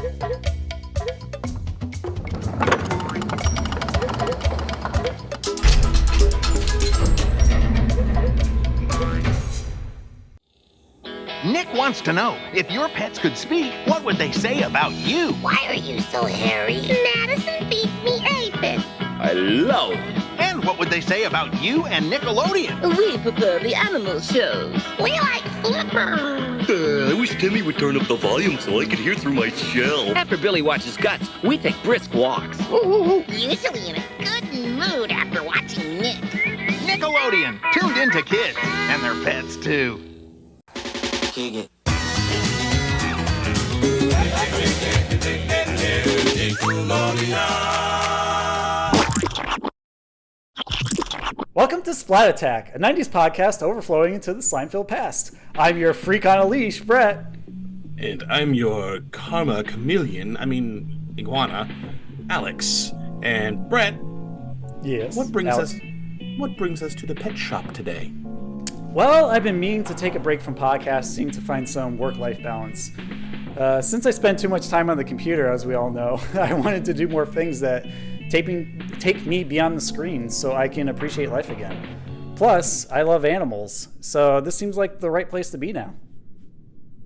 Nick wants to know, if your pets could speak, what would they say about you? Why are you so hairy? Madison feeds me aphids. I love. And what would they say about you and Nickelodeon? We prefer the animal shows. We like Flipper. I wish Timmy would turn up the volume so I could hear through my shell. After Billy watches Guts, we take brisk walks. Usually in a good mood after watching Nick. Nickelodeon, tuned into kids and their pets too. Welcome to Splat Attack, a 90s podcast overflowing into the slime-filled past. I'm your freak on a leash, Brett. And I'm your karma iguana, Alex. And Brett, Yes. what brings Alex. us to the pet shop today? Well, I've been meaning to take a break from podcasting to find some work-life balance. Since I spend too much time on the computer, as we all know, I wanted to do more things that take me beyond the screen so I can appreciate life again. Plus, I love animals, so this seems like the right place to be now.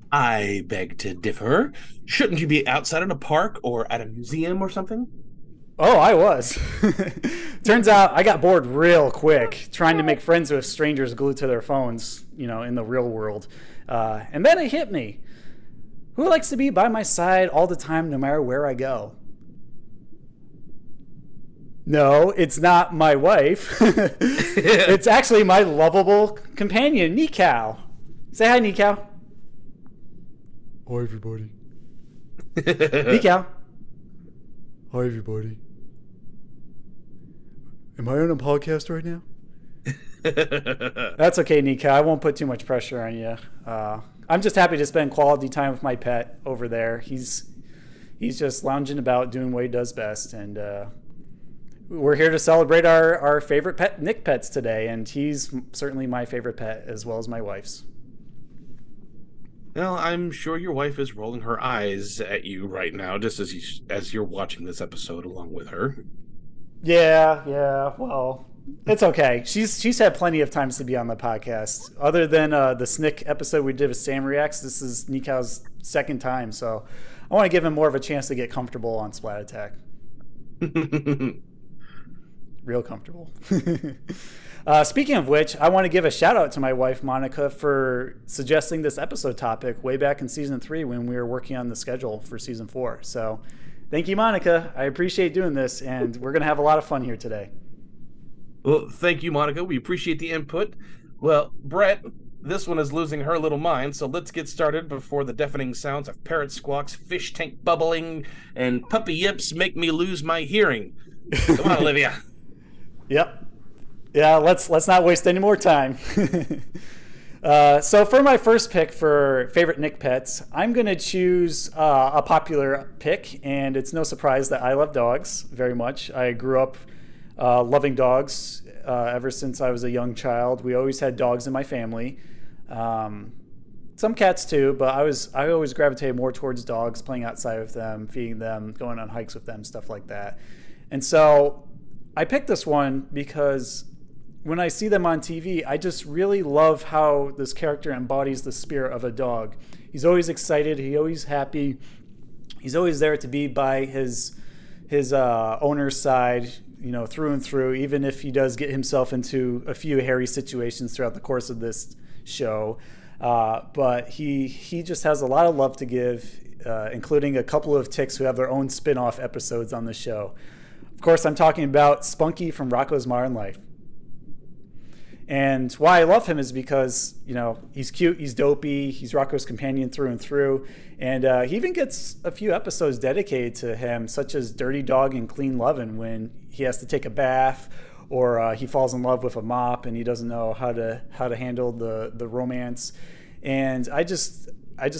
I beg to differ. Shouldn't you be outside in a park or at a museum or something? Oh, I was. Turns out I got bored real quick trying to make friends with strangers glued to their phones, in the real world. And then it hit me. Who likes to be by my side all the time, no matter where I go? No, it's not my wife. It's actually my lovable companion, Nickelodeon. Say hi, Nickelodeon. Hi, everybody. Nickelodeon. Hi, everybody. Am I on a podcast right now? That's okay, Nika. I won't put too much pressure on you. I'm just happy to spend quality time with my pet over there. He's just lounging about doing what he does best, and we're here to celebrate our favorite pet, Nick pets, today, and he's certainly my favorite pet as well as my wife's. Well, I'm sure your wife is rolling her eyes at you right now, just as you're watching this episode along with her. Yeah. Well, it's okay. She's had plenty of times to be on the podcast. Other than the Snick episode we did with Sam Reacts, this is Nika's second time, so I want to give him more of a chance to get comfortable on Splat Attack. Real comfortable. Speaking of which, I want to give a shout out to my wife, Monica, for suggesting this episode topic way back in season 3 when we were working on the schedule for season 4. So thank you, Monica. I appreciate doing this, and we're going to have a lot of fun here today. Well, thank you, Monica. We appreciate the input. Well, Brett, this one is losing her little mind, so let's get started before the deafening sounds of parrot squawks, fish tank bubbling, and puppy yips make me lose my hearing. Come on, Olivia. Yep. Yeah, let's not waste any more time. So for my first pick for favorite Nick pets, I'm going to choose a popular pick, and it's no surprise that I love dogs very much. I grew up loving dogs ever since I was a young child. We always had dogs in my family. Some cats too, but I always gravitated more towards dogs, playing outside with them, feeding them, going on hikes with them, stuff like that. And so I picked this one because when I see them on TV, I just really love how this character embodies the spirit of a dog. He's always excited. He's always happy. He's always there to be by his owner's side, through and through, even if he does get himself into a few hairy situations throughout the course of this show. But he just has a lot of love to give, including a couple of ticks who have their own spin-off episodes on the show. Of course, I'm talking about Spunky from Rocko's Modern Life. And why I love him is because, he's cute, he's dopey, he's Rocko's companion through and through. And he even gets a few episodes dedicated to him, such as Dirty Dog and Clean Lovin', when he has to take a bath or he falls in love with a mop and he doesn't know how to handle the romance. And I just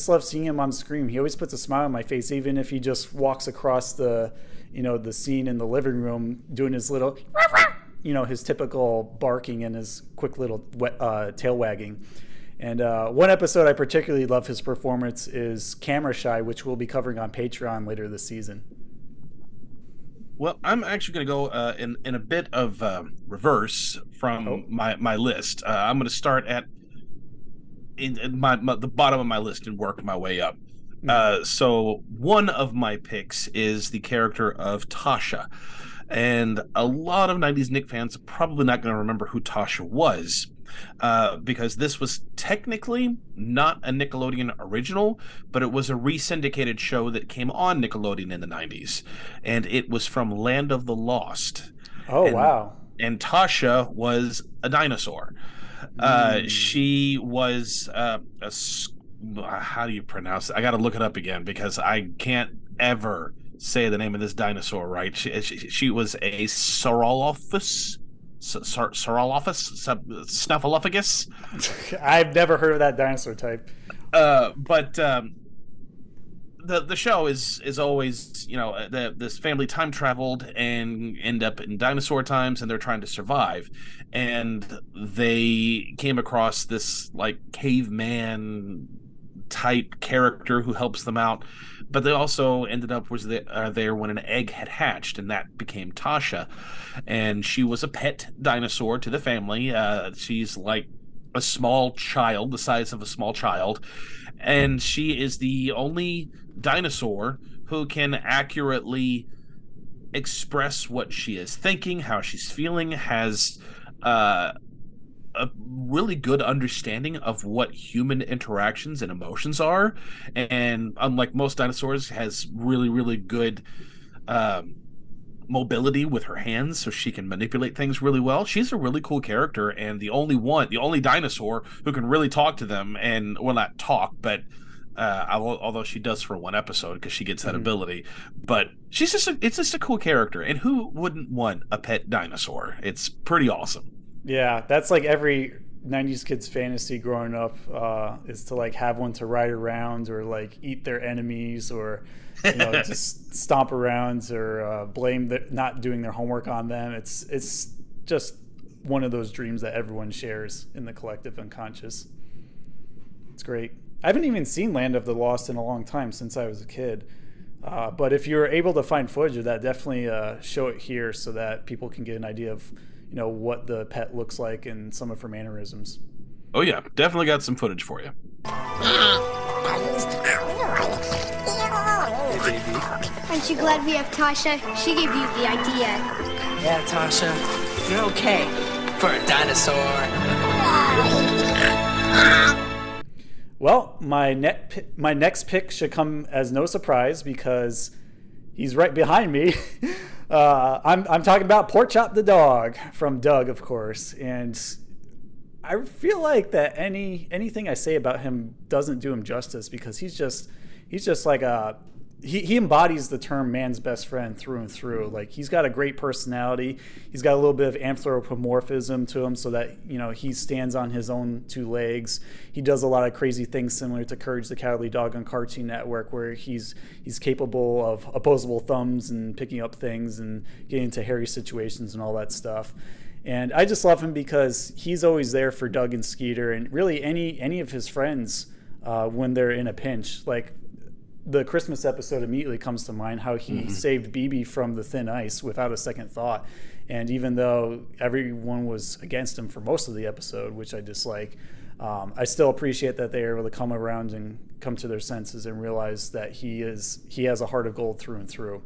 love seeing him on screen. He always puts a smile on my face, even if he just walks across the scene in the living room doing his little, his typical barking and his quick little tail wagging. And one episode I particularly love his performance is Camera Shy, which we'll be covering on Patreon later this season. Well, I'm actually going to go in a bit of reverse from my list. I'm going to start at the bottom of my list and work my way up. So one of my picks is the character of Tasha. And a lot of 90s Nick fans are probably not going to remember who Tasha was, because this was technically not a Nickelodeon original, but it was a re-syndicated show that came on Nickelodeon in the 90s. And it was from Land of the Lost. Wow. And Tasha was a dinosaur. She was how do you pronounce it? I got to look it up again because I can't ever say the name of this dinosaur right. She was a Snuffleupagus. I've never heard of that dinosaur type. But the show is always, this family time traveled and end up in dinosaur times, and they're trying to survive, and they came across this like caveman type character who helps them out, but they also ended up there when an egg had hatched, and that became Tasha, and she was a pet dinosaur to the family. She's like a small child, the size of a small child, and she is the only dinosaur who can accurately express what she is thinking, how she's feeling, has a really good understanding of what human interactions and emotions are, and unlike most dinosaurs, has really, really good mobility with her hands, so she can manipulate things really well. She's a really cool character, and the only dinosaur who can really talk to them, and well, not talk, but although she does for one episode because she gets that ability, but it's just a cool character, and who wouldn't want a pet dinosaur? It's pretty awesome. Yeah, that's like every 90s kid's fantasy growing up, is to like have one to ride around or like eat their enemies, or just stomp around, or blame not doing their homework on them. It's just one of those dreams that everyone shares in the collective unconscious. It's great. I haven't even seen Land of the Lost in a long time, since I was a kid. But if you're able to find footage of that, definitely show it here so that people can get an idea of what the pet looks like and some of her mannerisms. Oh yeah, definitely got some footage for you. Aren't you glad we have Tasha? She gave you the idea. Yeah, Tasha, you're okay for a dinosaur. Well, my next pick should come as no surprise because he's right behind me. I'm talking about Pork Chop the dog from Doug, of course, and I feel like that anything I say about him doesn't do him justice, because he's just like he embodies the term man's best friend through and through. Like, he's got a great personality. He's got a little bit of anthropomorphism to him, so that he stands on his own two legs. He does a lot of crazy things similar to Courage the Cowardly Dog on Cartoon Network, where he's capable of opposable thumbs and picking up things and getting into hairy situations and all that stuff. And I just love him because he's always there for Doug and Skeeter, and really any of his friends when they're in a pinch. Like, the Christmas episode immediately comes to mind, how he saved BB from the thin ice without a second thought. And even though everyone was against him for most of the episode, which I dislike, I still appreciate that they are able to come around and come to their senses and realize that he has a heart of gold through and through.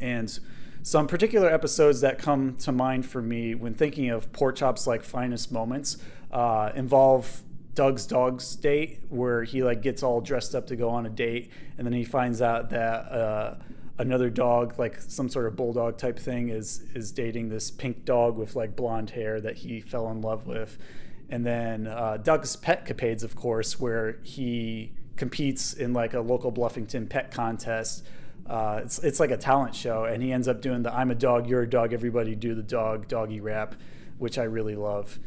And some particular episodes that come to mind for me when thinking of Pork Chop's like finest moments involve Doug's dog's date, where he like gets all dressed up to go on a date, and then he finds out that another dog, like some sort of bulldog type thing, is dating this pink dog with like blonde hair that he fell in love with. And then Doug's pet capades, of course, where he competes in like a local Bluffington pet contest. It's like a talent show, and he ends up doing the "I'm a dog, you're a dog, everybody do the doggy rap," which I really love.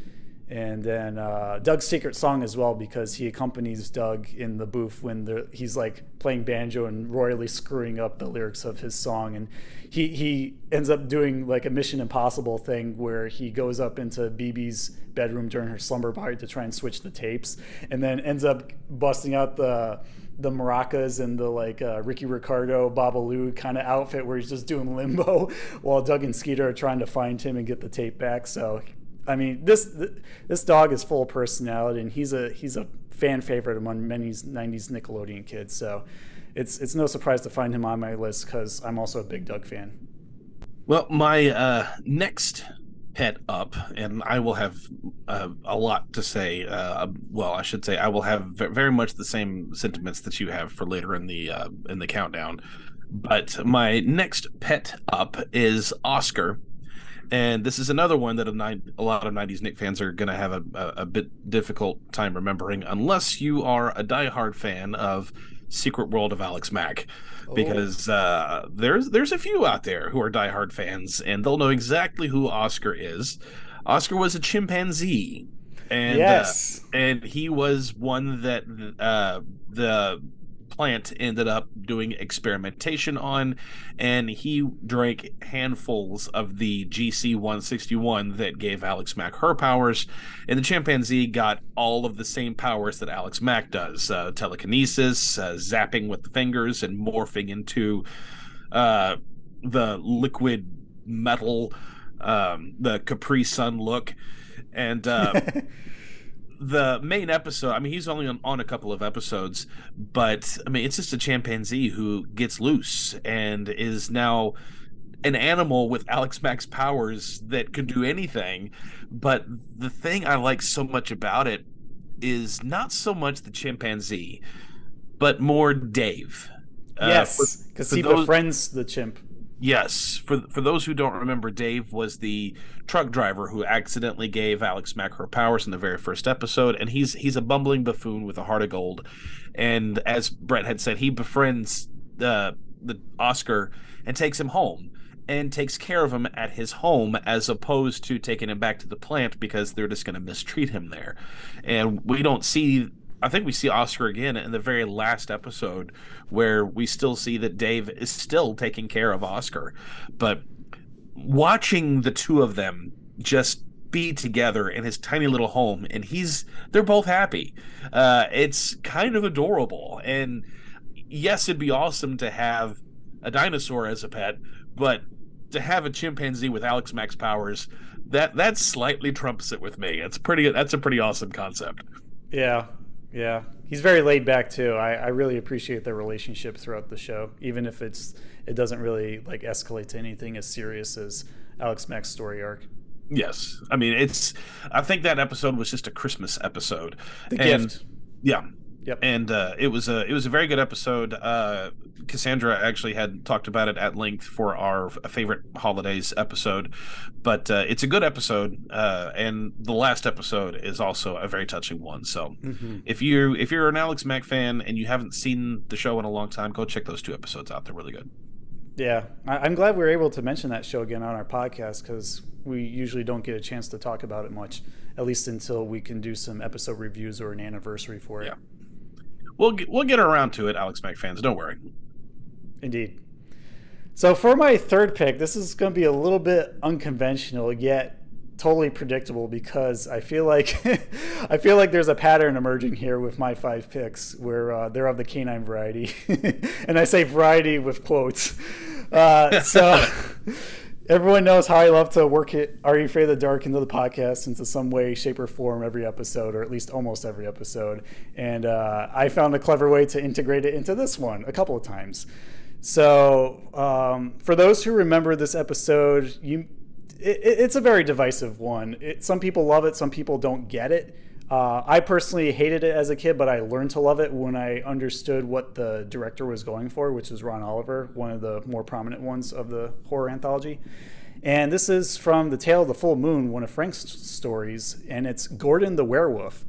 And then Doug's secret song as well, because he accompanies Doug in the booth when he's like playing banjo and royally screwing up the lyrics of his song. And he ends up doing like a Mission Impossible thing where he goes up into BB's bedroom during her slumber party to try and switch the tapes, and then ends up busting out the maracas and the like Ricky Ricardo Babalu kind of outfit where he's just doing limbo while Doug and Skeeter are trying to find him and get the tape back. So I mean, this dog is full of personality, and he's a fan favorite among many 90s Nickelodeon kids. So it's no surprise to find him on my list, because I'm also a big Doug fan. Well, my next pet up, and I will have a lot to say. Well, I should say I will have very much the same sentiments that you have for later in the countdown. But my next pet up is Oscar. And this is another one that a lot of 90s Nick fans are going to have a bit difficult time remembering, unless you are a diehard fan of Secret World of Alex Mack, because there's a few out there who are diehard fans, and they'll know exactly who Oscar is. Oscar was a chimpanzee, and yes, and he was one that the plant ended up doing experimentation on, and he drank handfuls of the GC-161 that gave Alex Mack her powers, and the chimpanzee got all of the same powers that Alex Mack does: telekinesis, zapping with the fingers, and morphing into the liquid metal, the Capri Sun look. And the main episode, I mean, he's only on a couple of episodes, but I mean, it's just a chimpanzee who gets loose and is now an animal with Alex Mack's powers that could do anything. But the thing I like so much about it is not so much the chimpanzee, but more Dave. Yes, because he befriends the chimp. Yes, for those who don't remember, Dave was the truck driver who accidentally gave Alex Mack her powers in the very first episode, and he's a bumbling buffoon with a heart of gold. And as Brett had said, he befriends the Oscar and takes him home and takes care of him at his home, as opposed to taking him back to the plant because they're just going to mistreat him there. And we don't see. I think we see Oscar again in the very last episode, where we still see that Dave is still taking care of Oscar. But watching the two of them just be together in his tiny little home, and they're both happy. It's kind of adorable. And yes, it'd be awesome to have a dinosaur as a pet, but to have a chimpanzee with Alex Mack's powers, that slightly trumps it with me. That's a pretty awesome concept. Yeah, he's very laid back too. I really appreciate their relationship throughout the show, even if it doesn't really like escalate to anything as serious as Alex Mack's story arc. Yes, I mean I think that episode was just a Christmas episode. The gift. Yeah. Yep. And it was a very good episode. Cassandra actually had talked about it at length for our favorite holidays episode, but it's a good episode. And the last episode is also a very touching one. So if you're an Alex Mack fan and you haven't seen the show in a long time, go check those two episodes out. They're really good. Yeah, I'm glad we were able to mention that show again on our podcast, because we usually don't get a chance to talk about it much, at least until we can do some episode reviews or an anniversary for it. Yeah. We'll get around to it, Alex Mack fans. Don't worry. Indeed. So for my third pick, this is going to be a little bit unconventional, yet totally predictable, because I feel like there's a pattern emerging here with my 5 picks, where they're of the canine variety, and I say variety with quotes. So everyone knows how I love to work it Are You Afraid of the Dark into the podcast into some way, shape, or form every episode, or at least almost every episode. And I found a clever way to integrate it into this one a couple of times. So for those who remember this episode, it's a very divisive one. Some people love it, some people don't get it. I personally hated it as a kid, but I learned to love it when I understood what the director was going for, which was Ron Oliver, one of the more prominent ones of the horror anthology. And this is from The Tale of the Full Moon, one of Frank's stories, and it's Gordon the Werewolf.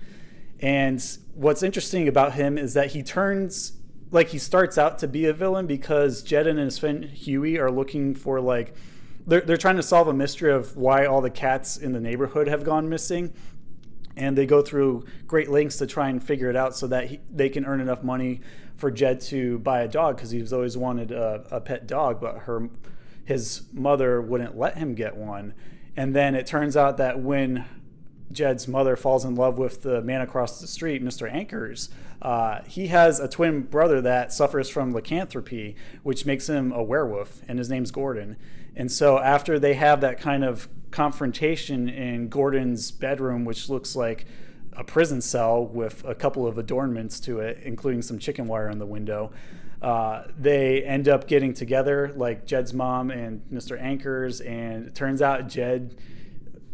And what's interesting about him is that he starts out to be a villain because Jed and his friend Huey are looking for they're trying to solve a mystery of why all the cats in the neighborhood have gone missing. And they go through great lengths to try and figure it out so that they can earn enough money for Jed to buy a dog, because he's always wanted a pet dog, but his mother wouldn't let him get one. And then it turns out that when Jed's mother falls in love with the man across the street, Mr. Ankers, he has a twin brother that suffers from lycanthropy, which makes him a werewolf, and his name's Gordon. And so after they have that kind of confrontation in Gordon's bedroom, which looks like a prison cell with a couple of adornments to it, including some chicken wire on the window, they end up getting together, like Jed's mom and Mr. Ankers, and it turns out Jed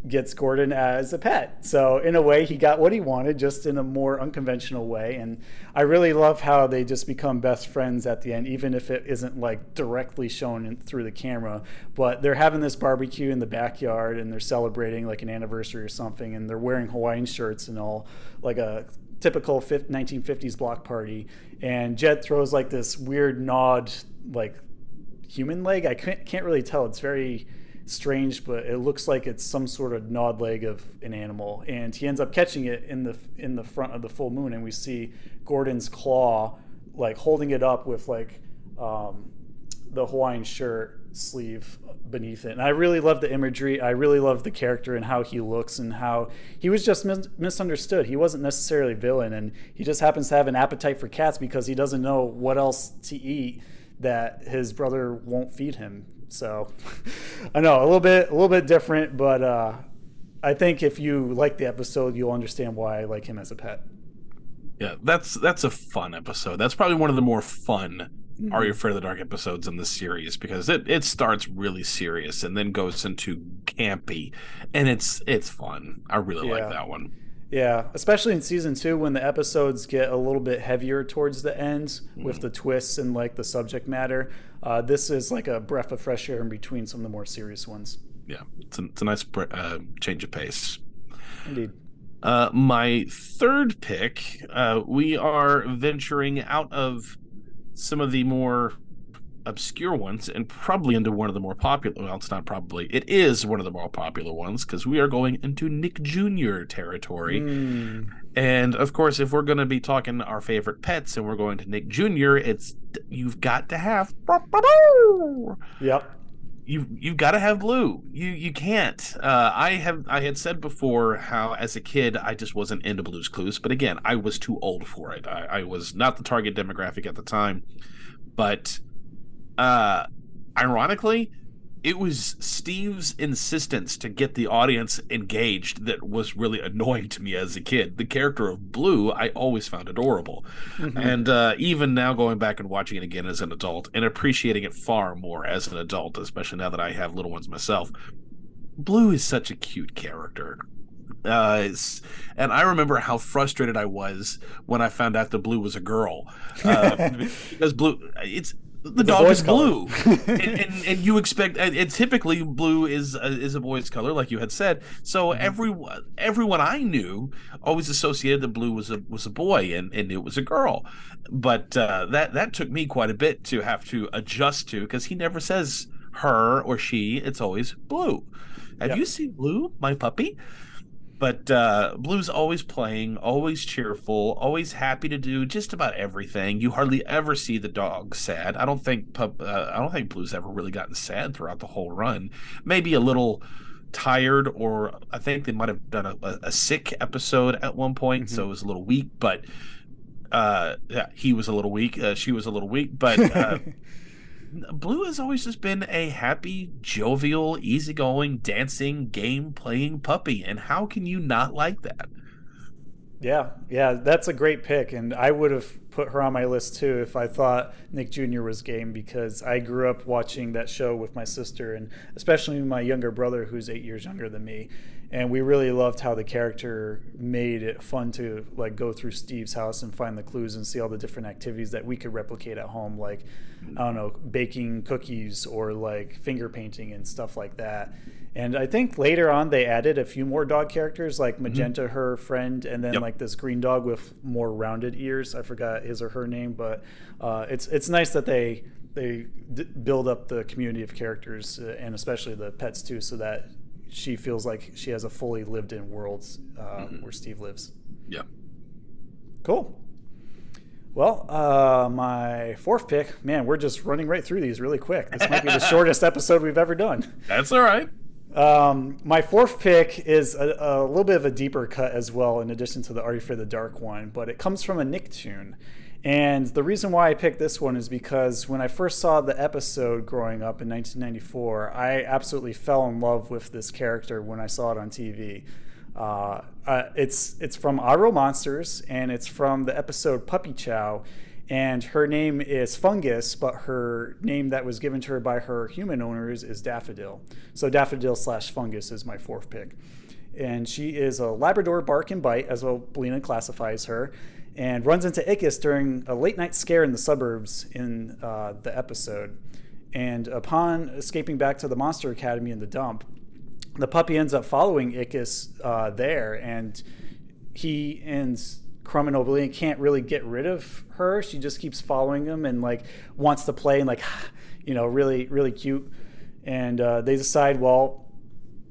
gets Gordon as a pet. So in a way, he got what he wanted, just in a more unconventional way. And I really love how they just become best friends at the end, even if it isn't like directly shown through the camera. But they're having this barbecue in the backyard, and they're celebrating like an anniversary or something, and they're wearing Hawaiian shirts and all, like a typical 1950s block party. And Jed throws like this weird gnawed like human leg. I can't really tell. It's very strange, but it looks like it's some sort of gnawed leg of an animal, and he ends up catching it in the front of the full moon, and we see Gordon's claw like holding it up with like the Hawaiian shirt sleeve beneath it. And I really love the imagery. I really love the character and how he looks, and how he was just misunderstood. He wasn't necessarily a villain, and he just happens to have an appetite for cats because he doesn't know what else to eat that his brother won't feed him. So I know, a little bit different, but I think if you like the episode, you'll understand why I like him as a pet. Yeah, that's a fun episode. That's probably one of the more fun Are You Afraid of the Dark episodes in the series, because it starts really serious and then goes into campy, and it's fun. I really like that one. Yeah, especially in season 2 when the episodes get a little bit heavier towards the end with the twists and like the subject matter. This is like a breath of fresh air in between some of the more serious ones. Yeah, it's a nice change of pace. Indeed. My third pick, we are venturing out of some of the more obscure ones and probably into one of the more popular. Well, it's not probably. It is one of the more popular ones, because we are going into Nick Jr. territory. And of course, if we're going to be talking our favorite pets and we're going to Nick Jr., you've got to have. Yep. You've got to have Blue. You can't. I had said before how as a kid I just wasn't into Blue's Clues, but again, I was too old for it. I was not the target demographic at the time, but ironically, it was Steve's insistence to get the audience engaged that was really annoying to me as a kid. The character of Blue, I always found adorable. And even now, going back and watching it again as an adult and appreciating it far more as an adult, especially now that I have little ones myself, Blue is such a cute character. And I remember how frustrated I was when I found out that Blue was a girl. Because Blue, the dog is blue, and you expect, and typically blue is a boy's color, like you had said. So everyone I knew always associated that blue was a boy, and it was a girl. But that took me quite a bit to have to adjust to, because he never says her or she. It's always Blue. Have you seen Blue, my puppy? But Blue's always playing, always cheerful, always happy to do just about everything. You hardly ever see the dog sad. I don't think Blue's ever really gotten sad throughout the whole run. Maybe a little tired, or I think they might have done a sick episode at one point, so it was a little weak. But he was a little weak. She was a little weak, but. Blue has always just been a happy, jovial, easygoing, dancing, game-playing puppy, and how can you not like that? Yeah, that's a great pick, and I would have put her on my list too if I thought Nick Jr. was game, because I grew up watching that show with my sister, and especially my younger brother, who's 8 years younger than me, and we really loved how the character made it fun to like go through Steve's house and find the clues and see all the different activities that we could replicate at home, like I don't know, baking cookies or like finger painting and stuff like that. And I think later on they added a few more dog characters, like Magenta, her friend, and then like this green dog with more rounded ears. I forgot his or her name, but it's nice that they build up the community of characters and especially the pets too, so that she feels like she has a fully lived in world where Steve lives. Yeah. Cool. Well, my fourth pick, man, we're just running right through these really quick. This might be the shortest episode we've ever done. That's all right. My fourth pick is a little bit of a deeper cut as well, in addition to the Are You Afraid of the Dark one, but it comes from a Nicktoon. And the reason why I picked this one is because when I first saw the episode growing up in 1994, I absolutely fell in love with this character when I saw it on TV. It's from Auto Monsters, and it's from the episode Puppy Chow. And her name is Fungus, but her name that was given to her by her human owners is Daffodil. So Daffodil/Fungus is my fourth pick. And she is a Labrador bark and bite, as Belina classifies her, and runs into Ickis during a late night scare in the suburbs in the episode. And upon escaping back to the Monster Academy in the dump, the puppy ends up following Ickis there, and he and Crumb and Obelina can't really get rid of her. She just keeps following him and like wants to play and like, really, really cute. And they decide, well,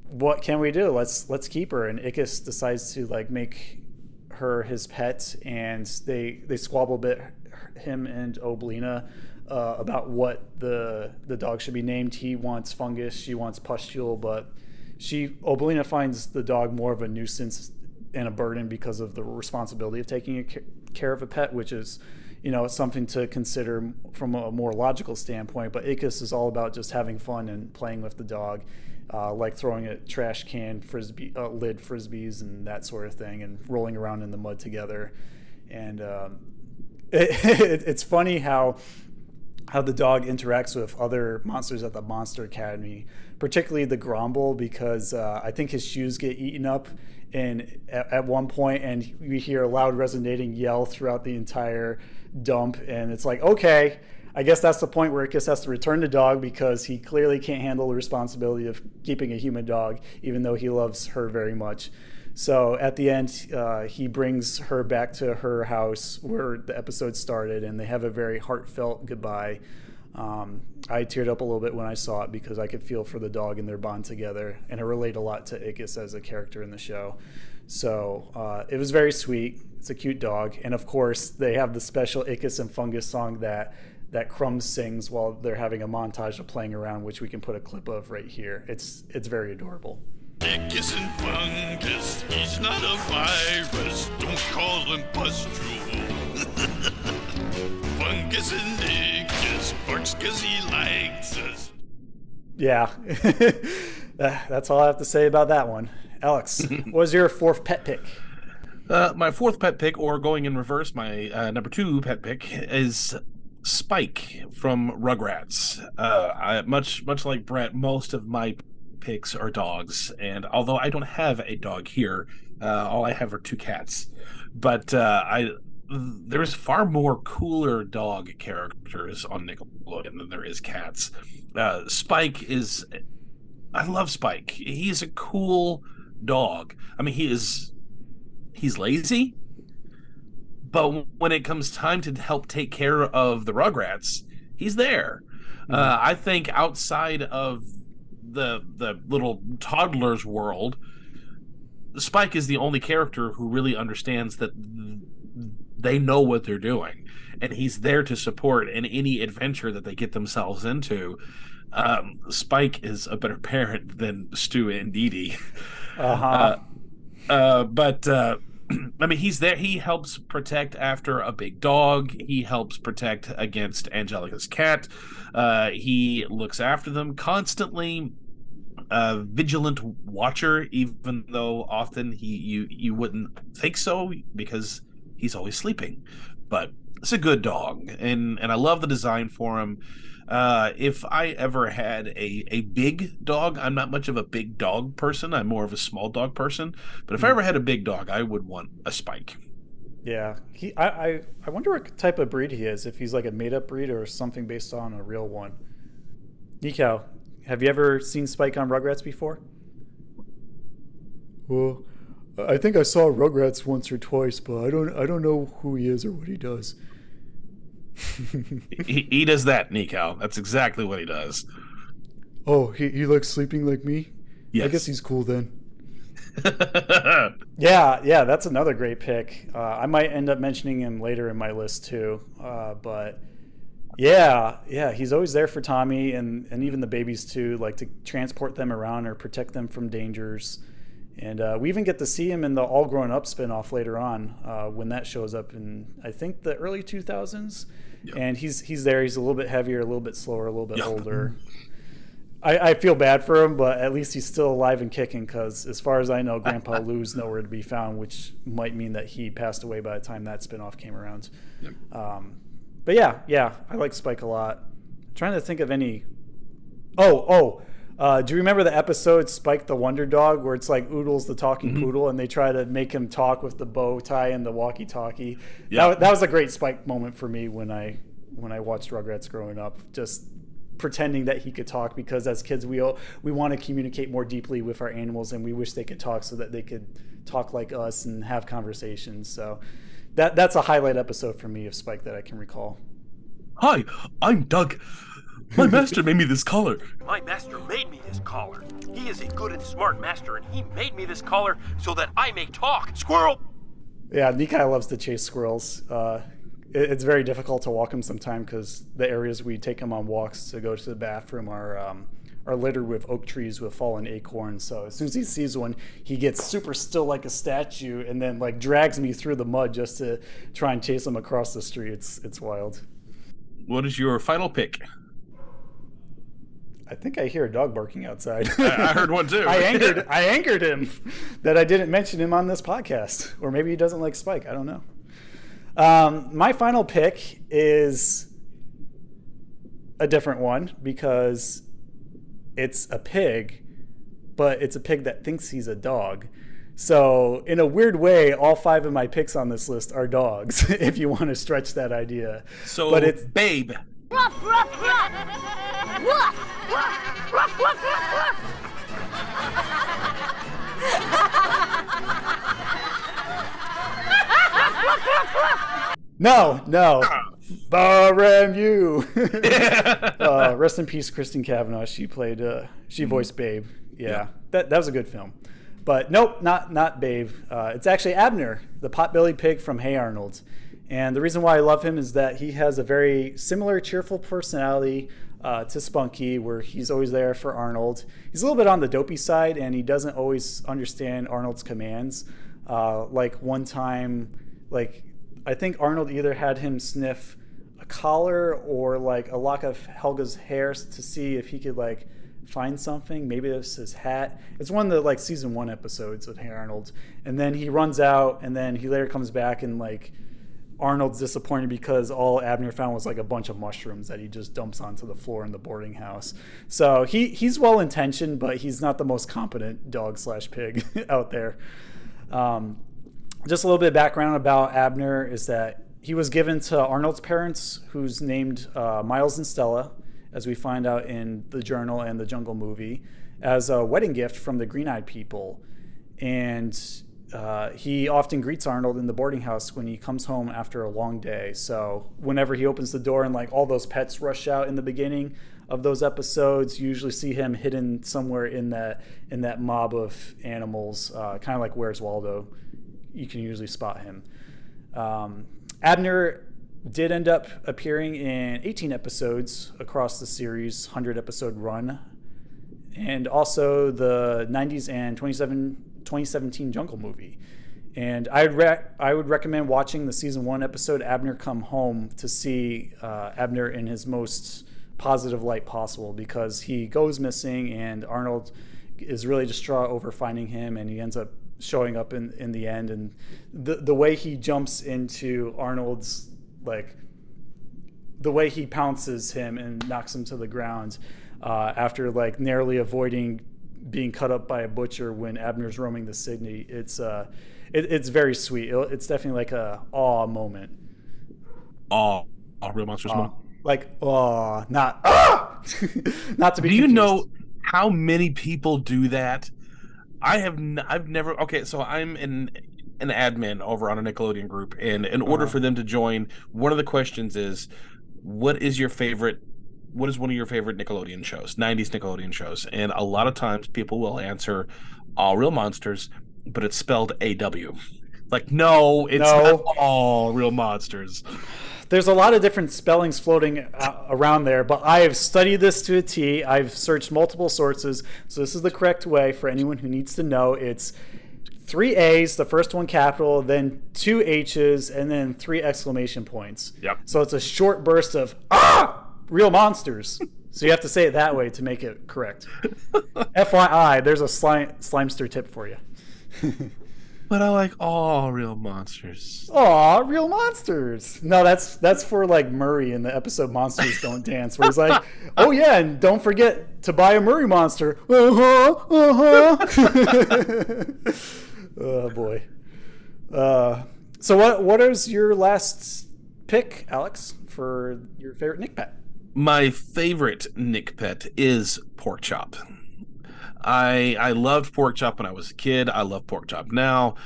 what can we do? Let's keep her. And Ickis decides to like make her his pet, and they squabble a bit, him and Obelina, about what the dog should be named. He wants Fungus, she wants Pustule, but Obelina finds the dog more of a nuisance and a burden because of the responsibility of taking care of a pet, which is, something to consider from a more logical standpoint. But Ickis is all about just having fun and playing with the dog, like throwing a trash can lid frisbees and that sort of thing, and rolling around in the mud together. And it's funny how the dog interacts with other monsters at the Monster Academy, particularly the Gromble, because I think his shoes get eaten up at one point, and we hear a loud resonating yell throughout the entire dump, and it's like, okay, I guess that's the point where Ickis has to return the dog, because he clearly can't handle the responsibility of keeping a human dog, even though he loves her very much. So at the end, he brings her back to her house where the episode started, and they have a very heartfelt goodbye. I teared up a little bit when I saw it because I could feel for the dog and their bond together, and I relate a lot to Ickis as a character in the show. So it was very sweet. It's a cute dog, and of course they have the special Ickis and Fungus song that Crumb sings while they're having a montage of playing around, which we can put a clip of right here. It's very adorable. Ickis and Fungus, he's not a virus. Don't call him pustule. Fungus and Ickis barks 'cause he likes us. Yeah, that's all I have to say about that one. Alex, what was your fourth pet pick? My fourth pet pick, or going in reverse, my number two pet pick is Spike from Rugrats. Much like Brett, most of my picks are dogs, and although I don't have a dog here, all I have are two cats. But there's far more cooler dog characters on Nickelodeon than there is cats. Spike is, I love Spike. He's a cool dog. I mean, he's lazy, but when it comes time to help take care of the Rugrats, he's there. I think outside of the little toddler's world, Spike is the only character who really understands that they know what they're doing, and he's there to support in any adventure that they get themselves into. Spike is a better parent than Stu and Dee Dee. But I mean, he's there. He helps protect after a big dog. He helps protect against Angelica's cat. He looks after them constantly. Vigilant watcher, even though often you wouldn't think so because he's always sleeping. But it's a good dog, and I love the design for him. If I ever had a big dog, I'm not much of a big dog person. I'm more of a small dog person. But if I ever had a big dog, I would want a Spike. Yeah, I wonder what type of breed he is. If he's like a made-up breed or something based on a real one. Nico, have you ever seen Spike on Rugrats before? Well, I think I saw Rugrats once or twice, but I don't know who he is or what he does. he does that, Nico. That's exactly what he does. Oh, he likes sleeping like me? Yes. I guess he's cool then. Yeah, that's another great pick. I might end up mentioning him later in my list too. But yeah, he's always there for Tommy and even the babies too, like to transport them around or protect them from dangers. And we even get to see him in the All Grown Up spinoff later on when that shows up in, I think, the early 2000s. Yep. And he's there. He's a little bit heavier, a little bit slower, a little bit older. I feel bad for him, but at least he's still alive and kicking because as far as I know, Grandpa Lou's nowhere to be found, which might mean that he passed away by the time that spinoff came around. Yep. But yeah, I like Spike a lot. I'm trying to think of any... do you remember the episode Spike the Wonder Dog where it's like Oodles the talking poodle and they try to make him talk with the bow tie and the walkie-talkie? Yeah. That was a great Spike moment for me when I watched Rugrats growing up, just pretending that he could talk because as kids we want to communicate more deeply with our animals and we wish they could talk so that they could talk like us and have conversations. So that's a highlight episode for me of Spike that I can recall. Hi, I'm Doug. My master made me this collar. My master made me this collar. He is a good and smart master, and he made me this collar so that I may talk. Squirrel! Yeah, Nikai loves to chase squirrels. It's very difficult to walk him sometimes because the areas we take him on walks to go to the bathroom are littered with oak trees with fallen acorns. So as soon as he sees one, he gets super still like a statue and then like drags me through the mud just to try and chase him across the street. It's wild. What is your final pick? I think I hear a dog barking outside. I heard one too. I angered him that I didn't mention him on this podcast. Or maybe he doesn't like Spike. I don't know. My final pick is a different one because it's a pig, but it's a pig that thinks he's a dog. So in a weird way, all 5 of my picks on this list are dogs, if you want to stretch that idea. So but it's Babe. Ruff, ruff, ruff! Ruff, ruff, ruff, ruff, ruff, No. Baremu. Rest in peace, Kristen Cavanaugh. She voiced Babe. Yeah. That was a good film. But nope, not Babe. It's actually Abner, the potbelly pig from Hey Arnold. And the reason why I love him is that he has a very similar cheerful personality to Spunky, where he's always there for Arnold. He's a little bit on the dopey side, and he doesn't always understand Arnold's commands. Like one time, I think Arnold either had him sniff a collar or like a lock of Helga's hair to see if he could find something. Maybe it was his hat. It's one of the season 1 episodes of Hey Arnold. And then he runs out, and then he later comes back and Arnold's disappointed because all Abner found was a bunch of mushrooms that he just dumps onto the floor in the boarding house. So he's well intentioned, but he's not the most competent dog/pig out there. Just a little bit of background about Abner is that he was given to Arnold's parents, who's named Miles and Stella, as we find out in the journal and the Jungle movie, as a wedding gift from the Green-Eyed People. And he often greets Arnold in the boarding house when he comes home after a long day. So whenever he opens the door and all those pets rush out in the beginning of those episodes, you usually see him hidden somewhere in that mob of animals, kind of like Where's Waldo. You can usually spot him. Abner did end up appearing in 18 episodes across the series' 100-episode run, and also the 90s and 2017 Jungle movie. And I would recommend watching the season 1 episode Abner Come Home to see Abner in his most positive light possible, because he goes missing and Arnold is really distraught over finding him, and he ends up showing up in the end. And the way he jumps into Arnold's, the way he pounces him and knocks him to the ground after narrowly avoiding being cut up by a butcher when Abner's roaming the Sydney, it's very sweet. It's definitely a awe moment. Awe, real monsters moment. Not not to be. Do you confused. know how many people do that? I've never. Okay, so I'm an admin over on a Nickelodeon group, and in order for them to join, one of the questions is, what is your favorite what is one of your favorite Nickelodeon shows, 90s Nickelodeon shows? And a lot of times people will answer All Real Monsters, but it's spelled AW. Like, no, it's not All Real Monsters. There's a lot of different spellings floating around there, but I have studied this to a T. I've searched multiple sources, so this is the correct way for anyone who needs to know. It's 3 A's, the first one capital, then 2 H's, and then 3 exclamation points. Yep. So it's a short burst of, real monsters. So you have to say it that way to make it correct. FYI, there's a Slimester tip for you. But I like All Real Monsters. Aw, real monsters. No, that's for like Murray in the episode Monsters Don't Dance, where he's like, oh yeah, and don't forget to buy a Murray monster. Oh boy. So what is your last pick, Alex, for your favorite Nick Pet? My favorite Nick Pet is Pork Chop. I loved Pork Chop when I was a kid. I love Pork Chop now.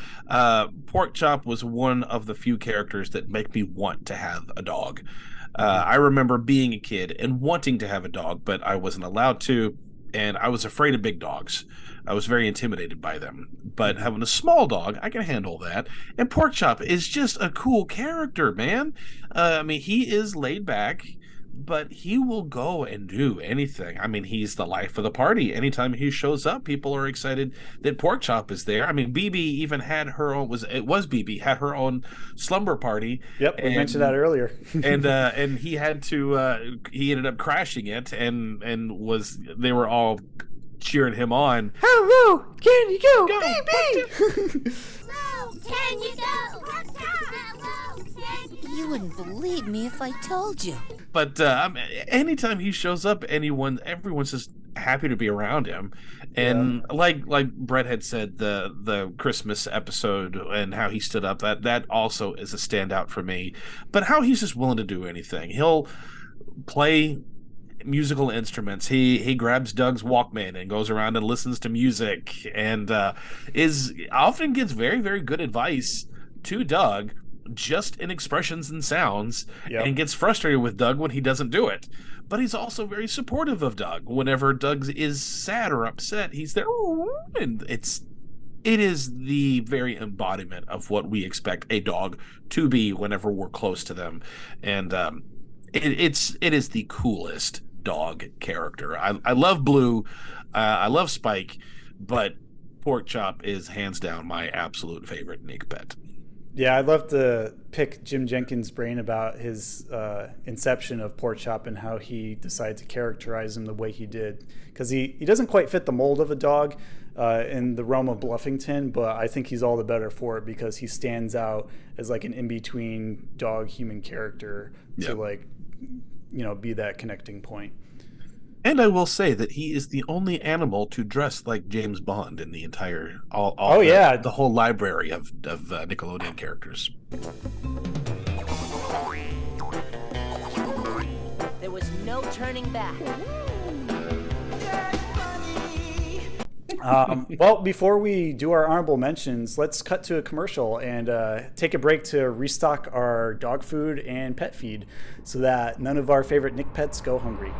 Pork Chop was one of the few characters that make me want to have a dog. I remember being a kid and wanting to have a dog, but I wasn't allowed to, and I was afraid of big dogs. I was very intimidated by them. But having a small dog, I can handle that. And Pork Chop is just a cool character, man. I mean, he is laid back, but he will go and do anything. I mean, he's the life of the party. Anytime he shows up, people are excited that Pork Chop is there. I mean, BB even had her own, BB had her own slumber party. Yep, we mentioned that earlier. and he had to, he ended up crashing it, and they were all cheering him on. Hello, can you go, BB? Hello, can you go? You wouldn't believe me if I told you. But anytime he shows up, everyone's just happy to be around him. And like Brett had said, the Christmas episode and how he stood up, that also is a standout for me. But how he's just willing to do anything. He'll play musical instruments. He grabs Doug's Walkman and goes around and listens to music, and often gives very, very good advice to Doug, just in expressions and sounds, and gets frustrated with Doug when he doesn't do it. But he's also very supportive of Doug. Whenever Doug is sad or upset, he's there, and it is the very embodiment of what we expect a dog to be whenever we're close to them. And it is the coolest dog character. I love Blue, I love Spike, but Pork Chop is hands down my absolute favorite Nick Pet. Yeah, I'd love to pick Jim Jenkins' brain about his inception of Pork Chop and how he decided to characterize him the way he did. Because he doesn't quite fit the mold of a dog in the realm of Bluffington, but I think he's all the better for it because he stands out as like an in-between dog-human character to be that connecting point. And I will say that he is the only animal to dress like James Bond in the entire the whole library of Nickelodeon characters. There was no turning back. Well, before we do our honorable mentions, let's cut to a commercial and take a break to restock our dog food and pet feed so that none of our favorite Nick Pets go hungry.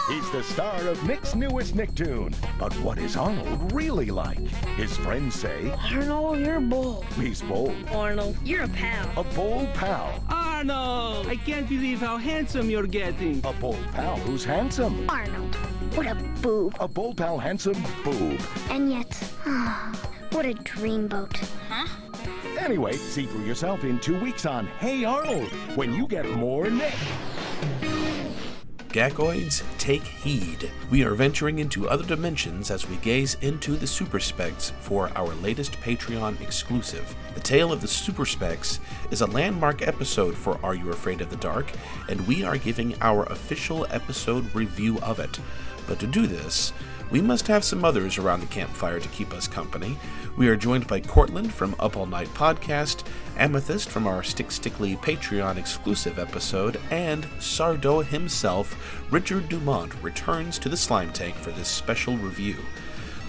He's the star of Nick's newest Nicktoon. But what is Arnold really like? His friends say, Arnold, you're bold. He's bold. Arnold, you're a pal. A bold pal. Arnold, I can't believe how handsome you're getting. A bold pal who's handsome. Arnold, what a boob. A bold pal handsome boob. And yet, what a dreamboat. Huh? Anyway, see for yourself in 2 weeks on Hey Arnold, when you get more Nick. Gagoids, take heed. We are venturing into other dimensions as we gaze into the Super Specs for our latest Patreon exclusive. The Tale of the Super Specs is a landmark episode for Are You Afraid of the Dark, and we are giving our official episode review of it. But to do this, we must have some others around the campfire to keep us company. We are joined by Cortland from Up All Night Podcast, Amethyst from our Stickly Patreon exclusive episode, and Sardo himself, Richard Dumont, returns to the Slime Tank for this special review.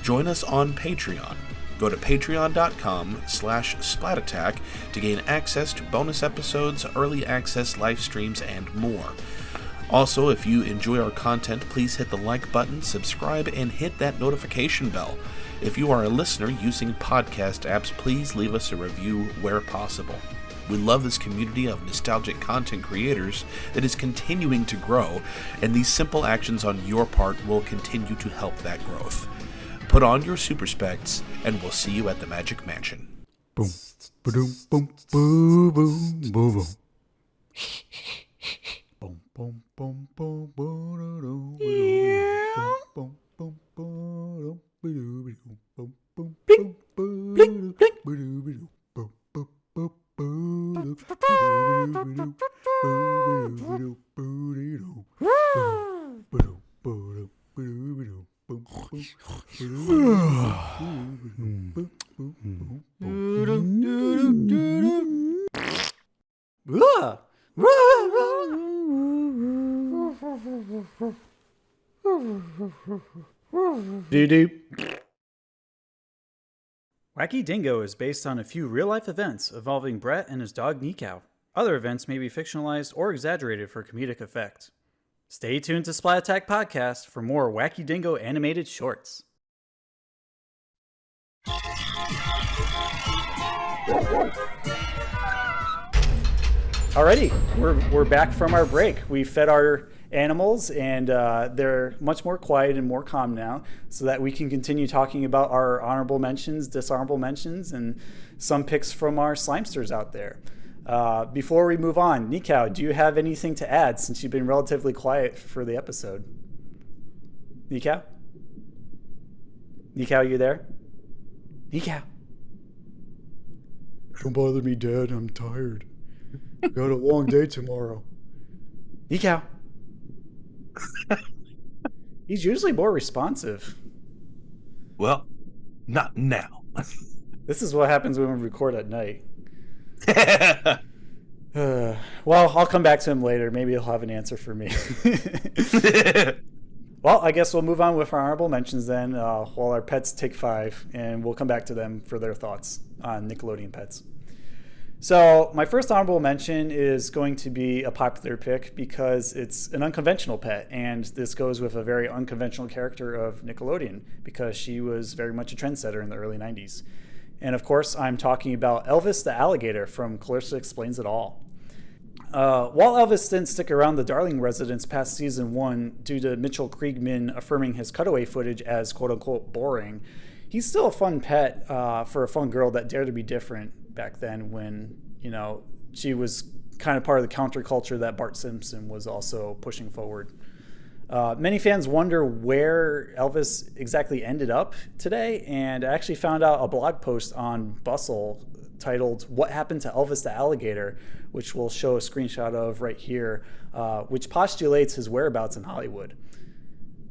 Join us on Patreon. Go to patreon.com/splatattack to gain access to bonus episodes, early access live streams, and more. Also, if you enjoy our content, please hit the like button, subscribe, and hit that notification bell. If you are a listener using podcast apps, please leave us a review where possible. We love this community of nostalgic content creators that is continuing to grow, and these simple actions on your part will continue to help that growth. Put on your super specs, and we'll see you at the Magic Mansion. Boom, ba-doom, boom, boom, boom, boom, boom. Boom, boom, boom, boom, boom, boom, boom, boom, boom, boom, boom, blink, blink, blink. Wacky Dingo is based on a few real-life events involving Brett and his dog Nickelodeon. Other events may be fictionalized or exaggerated for comedic effect. Stay tuned to Splat Attack Podcast for more Wacky Dingo animated shorts. Alrighty, we're back from our break. We fed our animals, and they're much more quiet and more calm now, so that we can continue talking about our honorable mentions, dishonorable mentions, and some picks from our slimesters out there. Before we move on, Nickelodeon, do you have anything to add since you've been relatively quiet for the episode? Nickelodeon? Nickelodeon, you there? Nickelodeon? Don't bother me, Dad. I'm tired. Got a long day tomorrow. Nickelodeon? He's usually more responsive. Well, not now. This is what happens when we record at night. Well, I'll come back to him later. Maybe he'll have an answer for me. Well, I guess we'll move on with our honorable mentions then, while our pets take 5, and we'll come back to them for their thoughts on Nickelodeon pets. So my first honorable mention is going to be a popular pick because it's an unconventional pet, and this goes with a very unconventional character of Nickelodeon because she was very much a trendsetter in the early 90s. And of course, I'm talking about Elvis the alligator from Clarissa Explains It All. While Elvis didn't stick around the Darling residence past season 1 due to Mitchell Kriegman affirming his cutaway footage as quote-unquote boring, he's still a fun pet for a fun girl that dared to be different back then when, you know, she was kind of part of the counterculture that Bart Simpson was also pushing forward. Many fans wonder where Elvis exactly ended up today, and I actually found out a blog post on Bustle titled "What Happened to Elvis the Alligator," which we'll show a screenshot of right here, which postulates his whereabouts in Hollywood.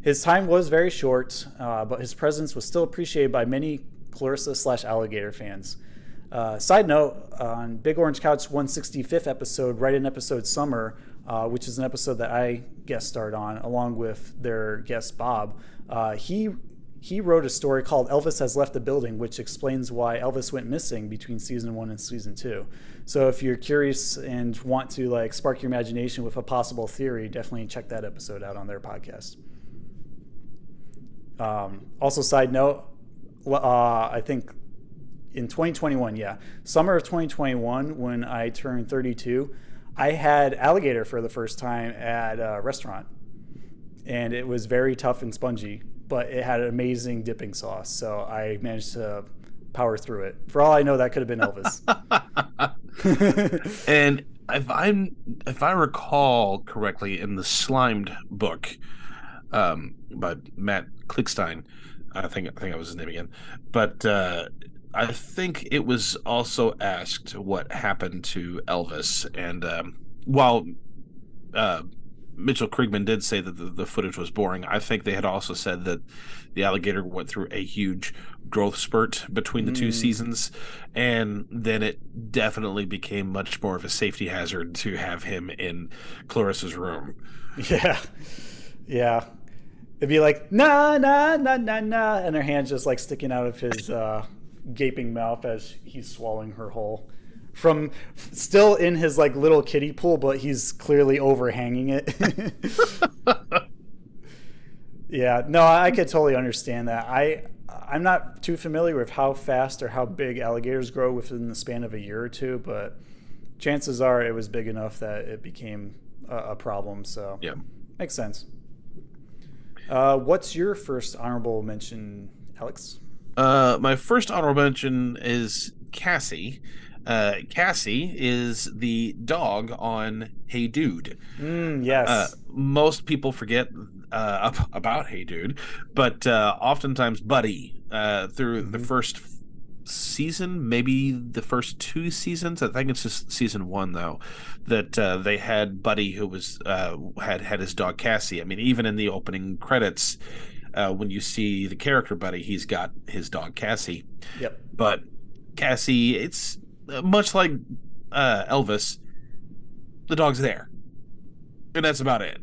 His time was very short, but his presence was still appreciated by many Clarissa/Alligator fans. Side note, on Big Orange Couch 165th episode, Write-In Episode Summer, which is an episode that I guest starred on along with their guest Bob, he wrote a story called Elvis Has Left the Building, which explains why Elvis went missing between season 1 and season 2. So if you're curious and want to like spark your imagination with a possible theory, definitely check that episode out on their podcast. Also, side note, I think in 2021, summer of 2021, when I turned 32, I had alligator for the first time at a restaurant, and it was very tough and spongy, but it had an amazing dipping sauce, so I managed to power through it. For all I know, that could have been Elvis. And if I recall correctly, in the Slimed book by Matt Klickstein, I think that was his name again, but I think it was also asked what happened to Elvis, and while Mitchell Kriegman did say that the footage was boring, I think they had also said that the alligator went through a huge growth spurt between the two seasons, and then it definitely became much more of a safety hazard to have him in Clarissa's room. Yeah. It'd be like na na na na na, and her hands just like sticking out of his gaping mouth as he's swallowing her whole. From still in his like little kiddie pool, but he's clearly overhanging it. Yeah, no, I could totally understand that. I'm not too familiar with how fast or how big alligators grow within the span of a year or two, but chances are it was big enough that it became a problem. So yeah, makes sense. What's your first honorable mention, Alex? My first honorable mention is Cassie. Cassie is the dog on Hey Dude. Yes. Most people forget about Hey Dude, but oftentimes Buddy through the first season, maybe the first 2 seasons. I think it's just season 1 though, that they had Buddy who was had his dog Cassie. I mean, even in the opening credits, when you see the character Buddy, he's got his dog Cassie. Yep. But Cassie, it's much like Elvis, the dog's there, and that's about it.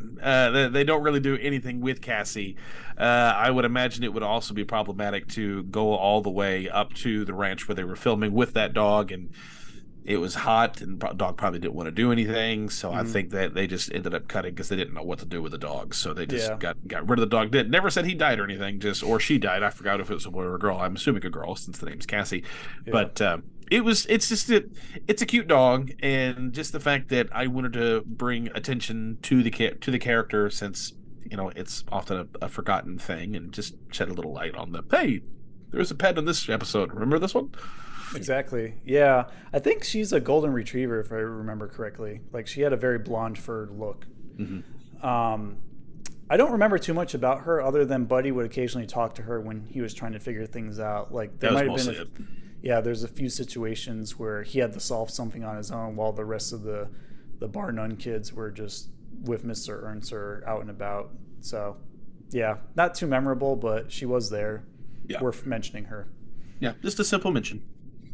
They don't really do anything with Cassie. I would imagine it would also be problematic to go all the way up to the ranch where they were filming with that dog, and it was hot, and the dog probably didn't want to do anything. So I think that they just ended up cutting because they didn't know what to do with the dog. So they just got rid of the dog. Never said he died or anything, or she died. I forgot if it was a boy or a girl. I'm assuming a girl since the name's Cassie. Yeah. But it's a cute dog, and just the fact that I wanted to bring attention to the character, since it's often a forgotten thing, and just shed a little light on the hey, there's a pet in this episode. Remember this one? Exactly. Yeah. I think she's a golden retriever, if I remember correctly. Like, she had a very blonde furred look. I don't remember too much about her other than Buddy would occasionally talk to her when he was trying to figure things out. Like, there might have been there's a few situations where he had to solve something on his own while the rest of the Bar None kids were just with Mr. Ernst or out and about. So, yeah, not too memorable, but she was there. Yeah. Worth mentioning her. Yeah, just a simple mention.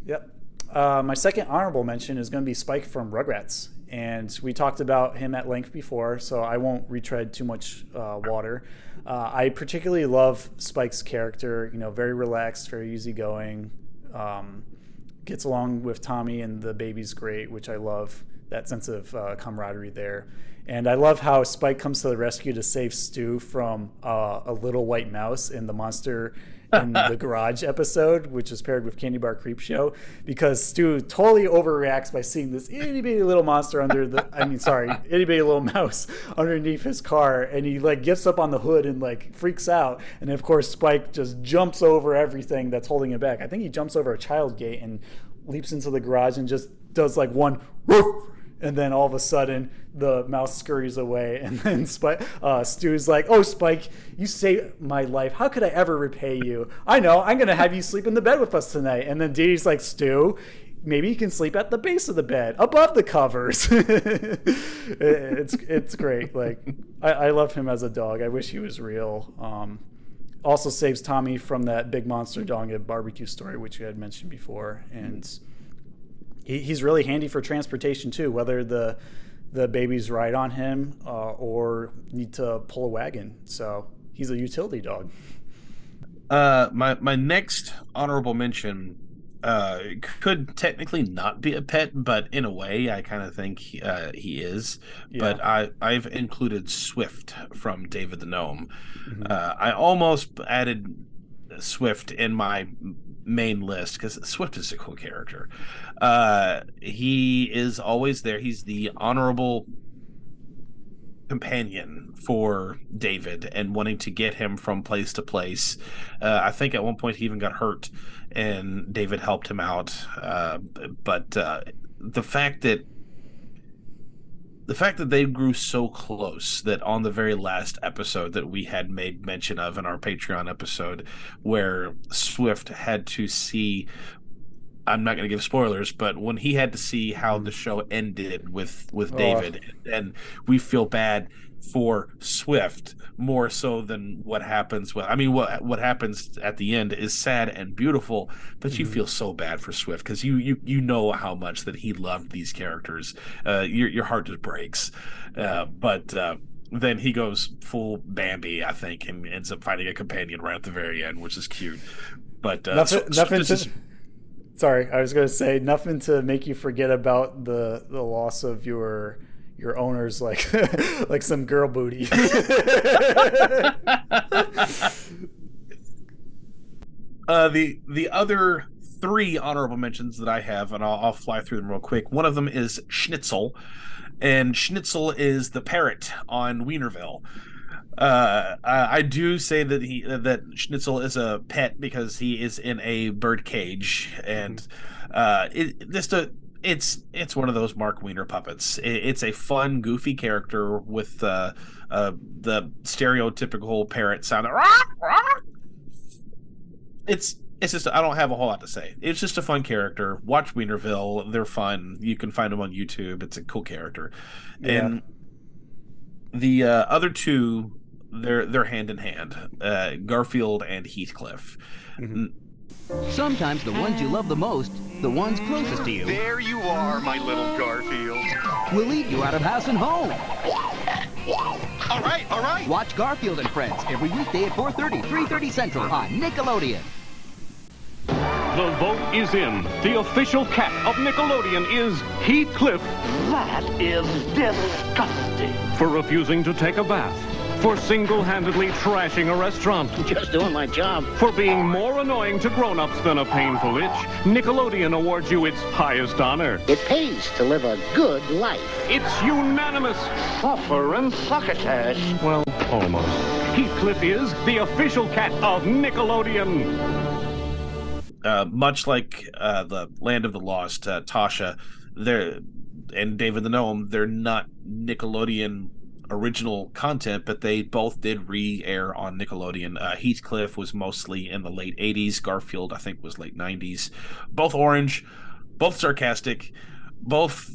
Yep. My second honorable mention is going to be Spike from Rugrats. And we talked about him at length before, so I won't retread too much water. I particularly love Spike's character, very relaxed, very easygoing, gets along with Tommy and the baby's great, which I love, that sense of camaraderie there. And I love how Spike comes to the rescue to save Stu from a little white mouse in the monster in the garage episode, which is paired with Candy Bar Creepshow, because Stu totally overreacts by seeing this itty bitty little monster itty bitty little mouse underneath his car, and he like gets up on the hood and like freaks out, and of course Spike just jumps over everything that's holding him back. I think he jumps over a child gate and leaps into the garage and just does like one woof, and then all of a sudden the mouse scurries away, and then Stu's like, "Oh, Spike, you saved my life. How could I ever repay you? I know, I'm going to have you sleep in the bed with us tonight." And then Dee Dee's like, "Stu, maybe you can sleep at the base of the bed, above the covers." It's great. Like, I love him as a dog. I wish he was real. Also saves Tommy from that big monster dog at Barbecue Story, which you had mentioned before. And he's really handy for transportation too, whether the babies ride on him or need to pull a wagon. So he's a utility dog. My next honorable mention could technically not be a pet, but in a way I kind of think he is. Yeah. But I've included Swift from David the Gnome. I almost added Swift in my main list because Swift is a cool character. He is always there. He's the honorable companion for David and wanting to get him from place to place. I think at one point he even got hurt and David helped him out. But the fact that they grew so close that on the very last episode that we had made mention of in our Patreon episode, where Swift had to see, I'm not going to give spoilers, but when he had to see how the show ended with David, and we feel bad for Swift more so than what happens. Well, I mean, what happens at the end is sad and beautiful, but you feel so bad for Swift because you know how much that he loved these characters. Your heart just breaks. But then he goes full Bambi, I think, and ends up finding a companion right at the very end, which is cute. But sorry, I was going to say nothing to make you forget about the loss of your owners, like like some girl booty. The other 3 honorable mentions that I have, and I'll fly through them real quick. One of them is Schnitzel, and Schnitzel is the parrot on Wienerville. I do say that Schnitzel is a pet because he is in a bird cage, and it's one of those Mark Wiener puppets. It's a fun, goofy character with the stereotypical parrot sound. It's just, I don't have a whole lot to say. It's just a fun character. Watch Wienerville; they're fun. You can find them on YouTube. It's a cool character, and the other 2. They're hand in hand, Garfield and Heathcliff. Sometimes the ones you love the most, the ones closest to you, There you are, my little Garfield. will eat you out of house and home. All right. Watch Garfield and Friends every weekday at 4:30, 3:30 Central on Nickelodeon. The vote is in. The official cat of Nickelodeon is Heathcliff. That is disgusting. For refusing to take a bath. For single-handedly trashing a restaurant. Just doing my job. For being more annoying to grown-ups than a painful itch, Nickelodeon awards you its highest honor. It pays to live a good life. It's unanimous. Suffer and succotash. Well, almost. Heathcliff is the official cat of Nickelodeon. Much like the Land of the Lost, Tasha, and David the Gnome, they're not Nickelodeon original content, but they both did re-air on Nickelodeon. Heathcliff was mostly in the late 80s. Garfield, I think, was late 90s. Both orange, both sarcastic, both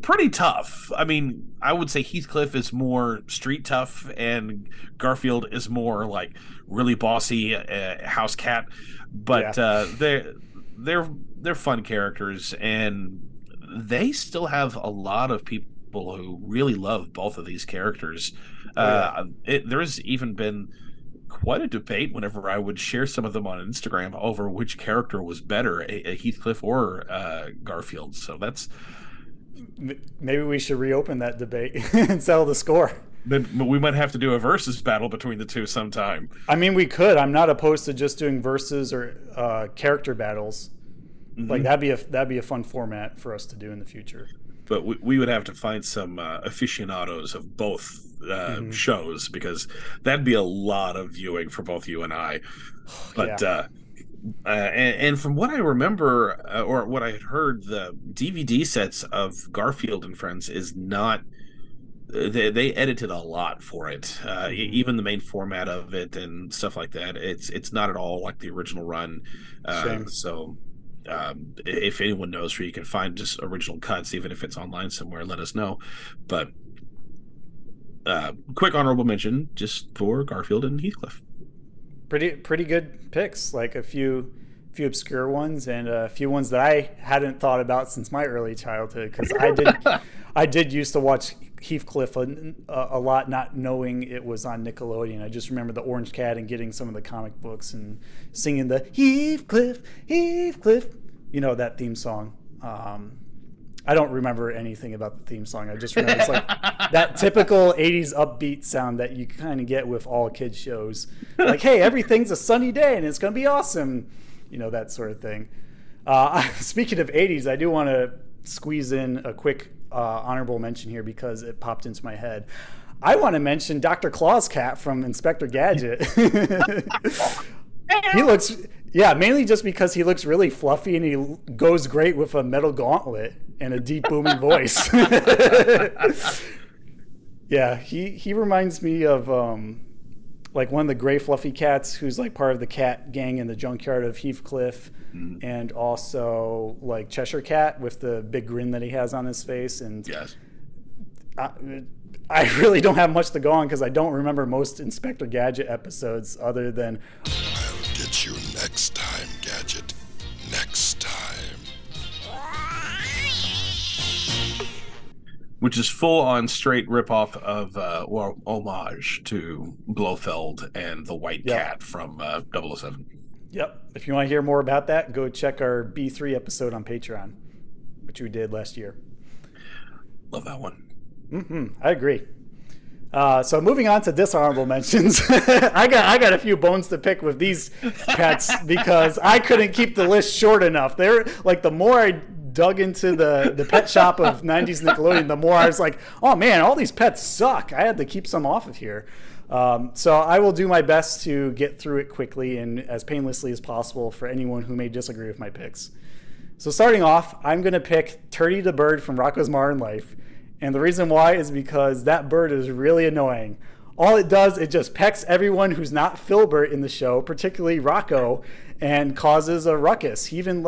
pretty tough. I mean, I would say Heathcliff is more street tough, and Garfield is more like really bossy house cat. But they're fun characters, and they still have a lot of people who really love both of these characters. There's even been quite a debate whenever I would share some of them on Instagram over which character was better, a Heathcliff or Garfield. So that's, maybe we should reopen that debate and settle the score. Then we might have to do a versus battle between the two sometime. I mean, we could. I'm not opposed to just doing versus or character battles. Like that'd be a fun format for us to do in the future. But we would have to find some aficionados of both shows, because that'd be a lot of viewing for both you and I. But and from what I remember, or what I had heard, the DVD sets of Garfield and Friends is not. They edited a lot for it, even the main format of it and stuff like that. It's not at all like the original run. So. If anyone knows where you can find just original cuts, even if it's online somewhere, let us know. But quick honorable mention just for Garfield and Heathcliff. Pretty good picks, like a few obscure ones and a few ones that I hadn't thought about since my early childhood, because I did used to watch Heathcliff a lot, not knowing it was on Nickelodeon. I just remember the Orange Cat and getting some of the comic books and singing the Heathcliff, that theme song. I don't remember anything about the theme song. I just remember it's like that typical 80s upbeat sound that you kind of get with all kids shows. Like, hey, everything's a sunny day and it's going to be awesome. That sort of thing. Speaking of 80s, I do want to squeeze in a quick honorable mention here because it popped into my head. I want to mention Dr. Claw's cat from Inspector Gadget. He looks, mainly just because he looks really fluffy and he goes great with a metal gauntlet and a deep booming voice. He reminds me of like one of the gray fluffy cats who's like part of the cat gang in the junkyard of Heathcliff. And also like Cheshire Cat with the big grin that he has on his face. And yes, I really don't have much to go on because I don't remember most Inspector Gadget episodes other than I'll get you next time, Gadget. Next time. which is full on straight ripoff of homage to Blofeld and the White Cat from 007. Yep. If you want to hear more about that, go check our B3 episode on Patreon, which we did last year. Love that one. I agree. So moving on to dishonorable mentions, I got a few bones to pick with these pets because I couldn't keep the list short enough. They're like, the more I dug into the pet shop of 90s Nickelodeon, the more I was like, oh man, all these pets suck. I had to keep some off of here. So I will do my best to get through it quickly and as painlessly as possible for anyone who may disagree with my picks. So starting off, I'm going to pick Turdy the bird from Rocko's Modern Life. And the reason why is because that bird is really annoying. All it does, it just pecks everyone who's not Filbert in the show, particularly Rocko, and causes a ruckus. He even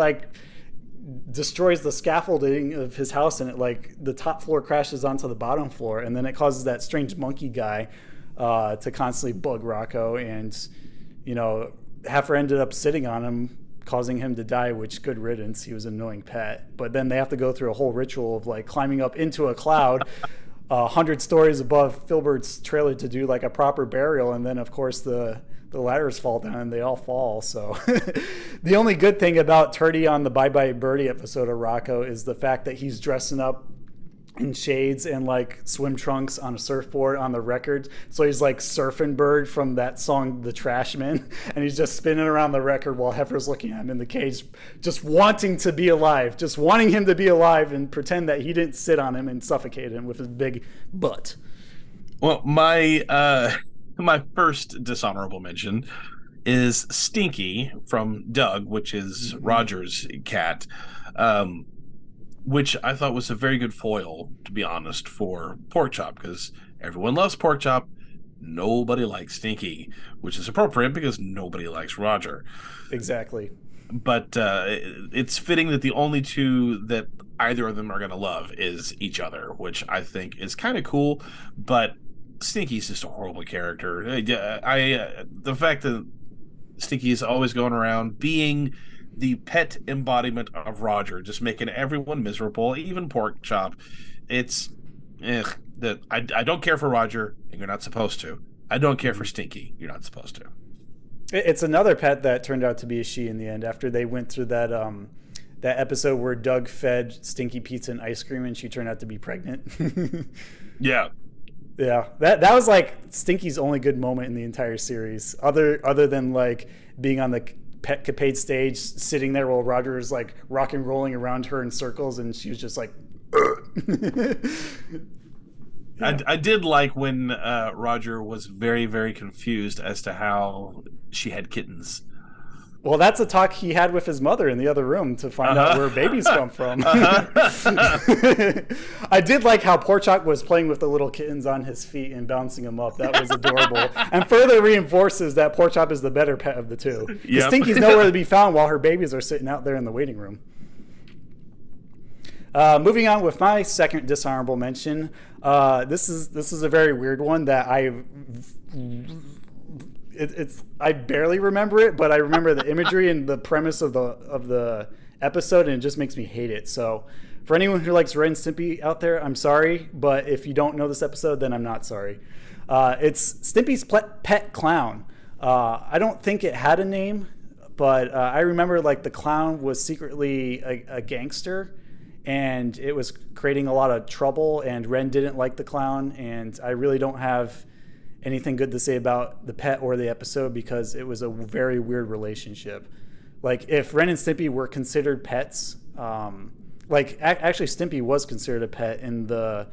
destroys the scaffolding of his house, and it the top floor crashes onto the bottom floor, and then it causes that strange monkey guy to constantly bug Rocko, and Heifer ended up sitting on him, causing him to die, which good riddance. He was an annoying pet. But then they have to go through a whole ritual of climbing up into a cloud 100 stories above Filbert's trailer to do a proper burial, and then of course the ladders fall down and they all fall. So the only good thing about Turdy on the Bye Bye Birdie episode of Rocko is the fact that he's dressing up in shades and swim trunks on a surfboard on the record. So he's Surfing Bird from that song The Trashman, and he's just spinning around the record while Heifer's looking at him in the cage, just wanting to be alive, just wanting him to be alive and pretend that he didn't sit on him and suffocate him with his big butt. Well, my first dishonorable mention is Stinky from Doug, which is Roger's cat, which I thought was a very good foil, to be honest, for Porkchop, because everyone loves Porkchop. Nobody likes Stinky, which is appropriate because nobody likes Roger. Exactly. But it's fitting that the only two that either of them are going to love is each other, which I think is kind of cool. But Stinky's just a horrible character. The fact that Stinky is always going around being the pet embodiment of Roger, just making everyone miserable, even Porkchop. It's that I don't care for Roger, and you're not supposed to. I don't care for Stinky. You're not supposed to. It's another pet that turned out to be a she in the end after they went through that episode where Doug fed Stinky pizza and ice cream, and she turned out to be pregnant. Yeah. Yeah, that was Stinky's only good moment in the entire series, other than being on the Pet Capade stage, sitting there while Roger is rock and rolling around her in circles, and she was just Yeah. I did like when Roger was very, very confused as to how she had kittens. Well, that's a talk he had with his mother in the other room to find out where babies come from. I did like how Porkchop was playing with the little kittens on his feet and bouncing them up. That was adorable. And further reinforces that Porkchop is the better pet of the two. Yep. Stinky's nowhere to be found while her babies are sitting out there in the waiting room. Moving on with my second dishonorable mention. This is a very weird one that I barely remember it, but I remember the imagery and the premise of the episode, and it just makes me hate it. So for anyone who likes Ren and Stimpy out there, I'm sorry, but if you don't know this episode, then I'm not sorry. It's Stimpy's Pet Clown. I don't think it had a name, but I remember the clown was secretly a gangster, and it was creating a lot of trouble, and Ren didn't like the clown, and I really don't have anything good to say about the pet or the episode because it was a very weird relationship. If Ren and Stimpy were considered pets, actually Stimpy was considered a pet in the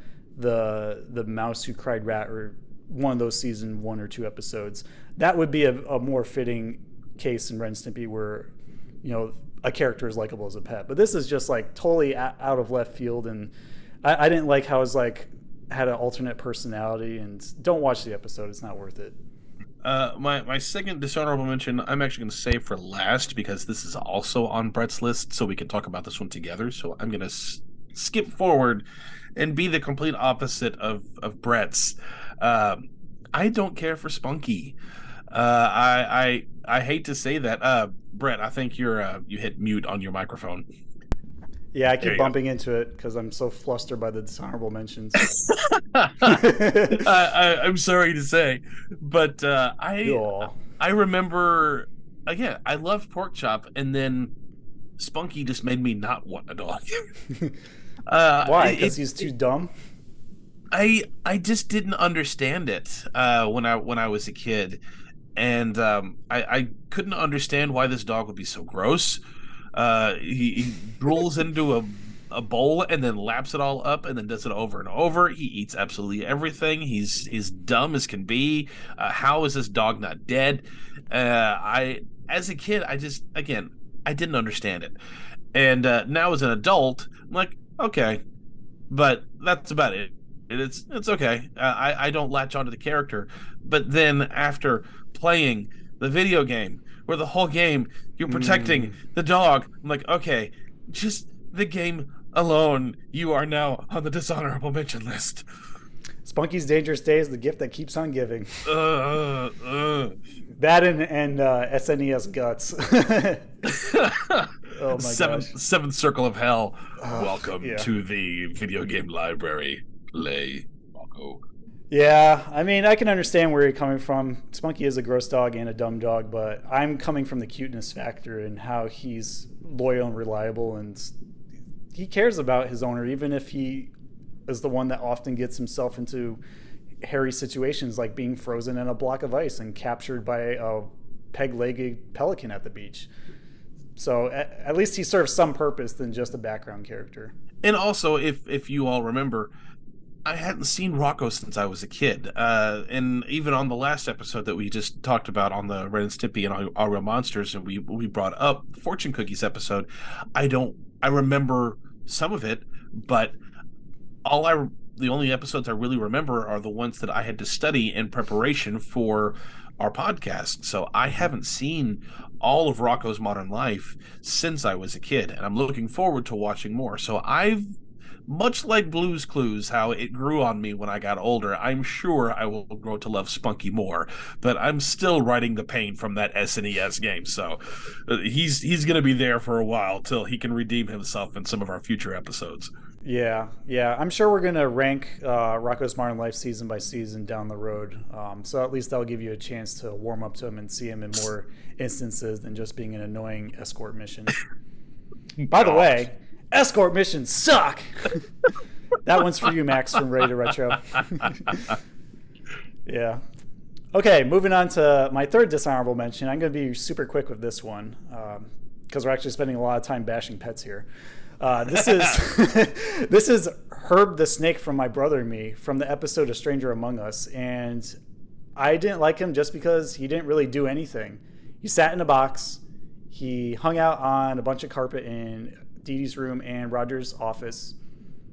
Mouse Who Cried Rat, or one of those season 1 or 2 episodes. That would be a more fitting case in Ren and Stimpy where a character is likable as a pet. But this is just totally out of left field, and I didn't like how it was had an alternate personality, and don't watch the episode. It's not worth it. My second dishonorable mention, I'm actually going to save for last because this is also on Brett's list, so we can talk about this one together. So I'm going to skip forward and be the complete opposite of Brett's. I don't care for Spunky. I hate to say that. Brett, I think you hit mute on your microphone. Yeah, I There keep you go. bumping into it because I'm so flustered by the dishonorable mentions. I'm sorry to say, but Yeah. I remember again. I loved pork chop, and then Spunky just made me not want a dog. Why? Because he's too dumb. I just didn't understand it when I was a kid, and I couldn't understand why this dog would be so gross. He drools into a bowl and then laps it all up and then does it over and over. He eats absolutely everything. He's dumb as can be. How is this dog not dead? As a kid, I didn't understand it, and now as an adult, I'm like, okay, but that's about it. It's okay. I don't latch onto the character, but then after playing the video game, where the whole game you're protecting the dog, I'm like, okay, just the game alone, you are now on the dishonorable mention list. Spunky's Dangerous Day is the gift that keeps on giving. That and SNES Guts. Oh my gosh. Seventh Circle of Hell. Welcome to the video game library. Play, Marco. Yeah, I mean, I can understand where you're coming from. Spunky is a gross dog and a dumb dog, but I'm coming from the cuteness factor and how he's loyal and reliable, and he cares about his owner, even if he is the one that often gets himself into hairy situations, like being frozen in a block of ice and captured by a peg-legged pelican at the beach. So at least he serves some purpose than just a background character. And also, if you all remember, I hadn't seen Rocco since I was a kid. And even on the last episode that we just talked about on the Ren and Stimpy and All Real Monsters, and we brought up the Fortune Cookies episode, I remember some of it, but the only episodes I really remember are the ones that I had to study in preparation for our podcast. So I haven't seen all of Rocco's Modern Life since I was a kid, and I'm looking forward to watching more. So much like Blue's Clues, how it grew on me when I got older, I'm sure I will grow to love Spunky more, but I'm still riding the pain from that SNES game, so he's going to be there for a while till he can redeem himself in some of our future episodes. Yeah. I'm sure we're going to rank Rocco's Modern Life season by season down the road, so at least that'll give you a chance to warm up to him and see him in more instances than just being an annoying escort mission. By the way, escort missions suck. That one's for you, Max, from Ready to Retro. Yeah. Okay, moving on to my third dishonorable mention. I'm going to be super quick with this one because we're actually spending a lot of time bashing pets here. This is Herb the Snake from My Brother and Me from the episode A Stranger Among Us, and I didn't like him just because he didn't really do anything. He sat in a box. He hung out on a bunch of carpet in Dee Dee's room and Roger's office.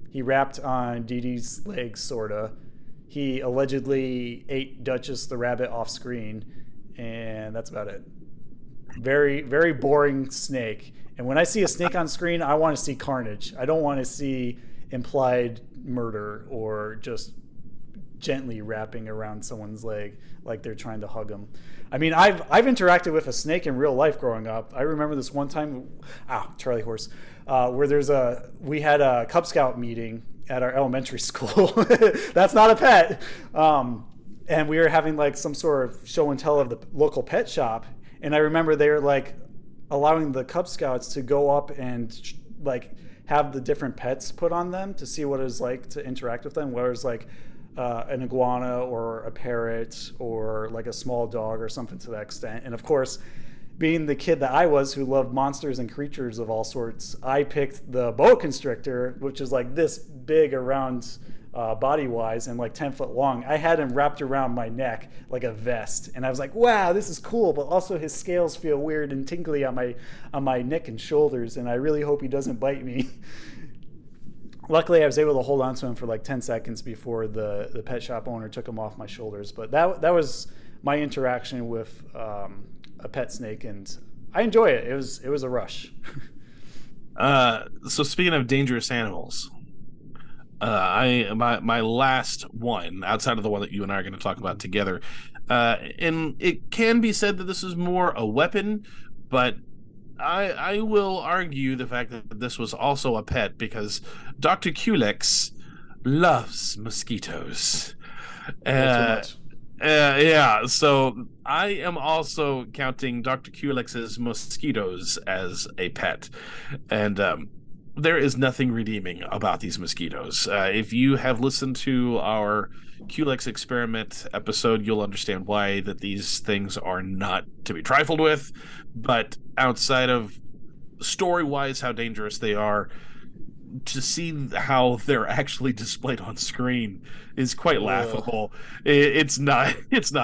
He rapped on Dee Dee's legs, sorta. He allegedly ate Duchess the rabbit off screen, and that's about it. Very, very boring snake. And when I see a snake on screen, I want to see carnage. I don't want to see implied murder or just gently wrapping around someone's leg like they're trying to hug him. I mean, I've interacted with a snake in real life growing up. I remember this one time, Charlie horse, where we had a Cub Scout meeting at our elementary school. That's not a pet. And we were having like some sort of show and tell of the local pet shop. And I remember they were like allowing the Cub Scouts to go up and like have the different pets put on them to see what it was like to interact with them. Whereas like an iguana or a parrot or like a small dog or something to that extent. And of course, being the kid that I was who loved monsters and creatures of all sorts, I picked the boa constrictor, which is like this big around body-wise and like 10 foot long. I had him wrapped around my neck like a vest, and I was like, wow, this is cool, but also his scales feel weird and tingly on my neck and shoulders, and I really hope he doesn't bite me. Luckily, I was able to hold on to him for like 10 seconds before the pet shop owner took him off my shoulders. But that was my interaction with a pet snake, and I enjoy it. It was a rush. So speaking of dangerous animals, my last one, outside of the one that you and I are going to talk about together, and it can be said that this is more a weapon, but I will argue the fact that this was also a pet because Dr. Culex loves mosquitoes. Too much. Yeah, so I am also counting Dr. Culex's mosquitoes as a pet. And there is nothing redeeming about these mosquitoes. If you have listened to our Culex experiment episode, you'll understand why that these things are not to be trifled with. But outside of story-wise how dangerous they are, to see how they're actually displayed on screen is quite laughable. It's not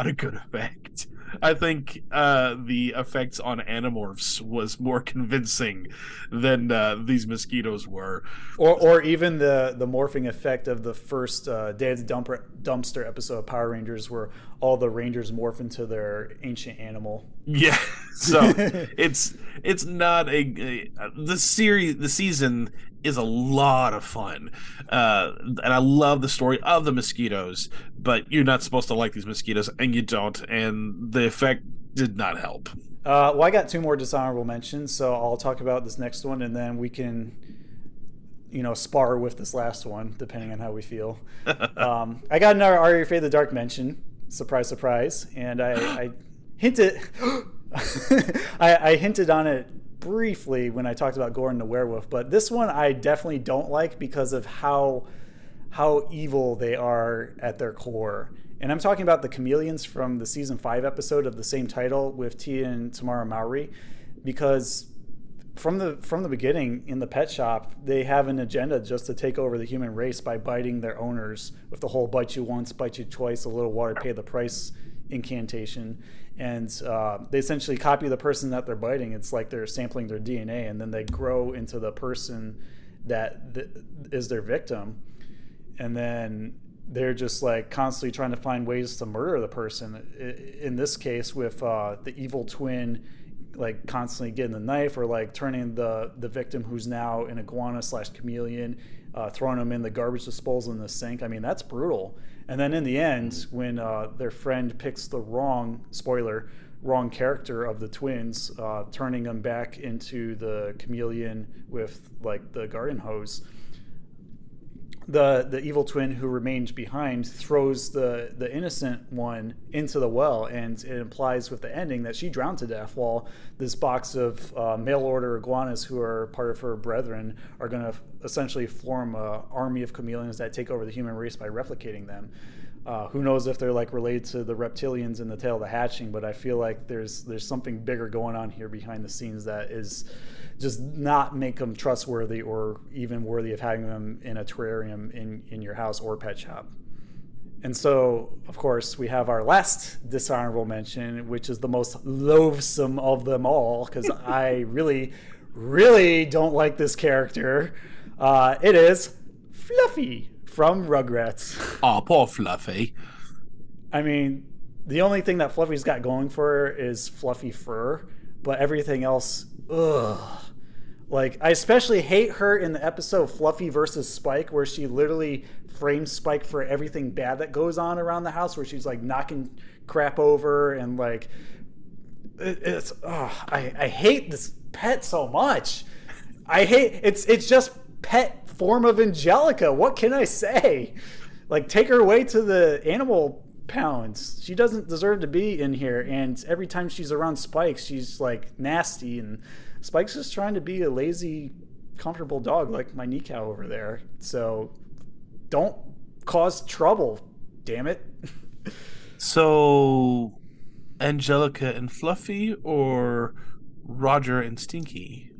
a good effect. I think the effects on Animorphs was more convincing than these mosquitoes were. Or even the morphing effect of the first Dad's Dumpster episode of Power Rangers, where all the Rangers morph into their ancient animal. Yeah, so it's not the season is a lot of fun, and I love the story of the mosquitoes. But you're not supposed to like these mosquitoes, and you don't, and the effect did not help. Well, I got 2 more dishonorable mentions, so I'll talk about this next one, and then we can, spar with this last one, depending on how we feel. I got another Are You Afraid of the Dark mention. Surprise, surprise. And I hinted I hinted on it briefly when I talked about Gordon the Werewolf, but this one I definitely don't like because of how evil they are at their core. And I'm talking about the Chameleons from the season 5 episode of the same title with Tia and Tamara Mowry, because from the beginning in the pet shop, they have an agenda just to take over the human race by biting their owners with the whole bite you once, bite you twice, a little water, pay the price incantation. And they essentially copy the person that they're biting. It's like they're sampling their DNA, and then they grow into the person that is their victim. And then they're just like constantly trying to find ways to murder the person. In this case, with the evil twin, like constantly getting the knife, or like turning the victim, who's now an iguana / chameleon, throwing them in the garbage disposal in the sink. I mean, that's brutal. And then in the end, when their friend picks the wrong character of the twins, turning them back into the chameleon with like the garden hose, the evil twin who remained behind throws the innocent one into the well, and it implies with the ending that she drowned to death, while this box of mail order iguanas, who are part of her brethren, are going to essentially form an army of chameleons that take over the human race by replicating them. Who knows if they're like related to the reptilians in the Tale of the Hatching, but I feel like there's something bigger going on here behind the scenes that is just not make them trustworthy or even worthy of having them in a terrarium in your house or pet shop. And so, of course, we have our last dishonorable mention, which is the most loathsome of them all, because I really, really don't like this character. It is Fluffy from Rugrats. Oh, poor Fluffy. I mean, the only thing that Fluffy's got going for her is fluffy fur, but everything else, ugh. Like, I especially hate her in the episode Fluffy versus Spike, where she literally frames Spike for everything bad that goes on around the house, where she's like knocking crap over and like, I hate this pet so much. It's just pet form of Angelica. What can I say? Like, take her away to the animal pounds. She doesn't deserve to be in here. And every time she's around Spike, she's like nasty, and Spike's just trying to be a lazy, comfortable dog like my Nicow over there. So don't cause trouble, damn it. So Angelica and Fluffy, or Roger and Stinky?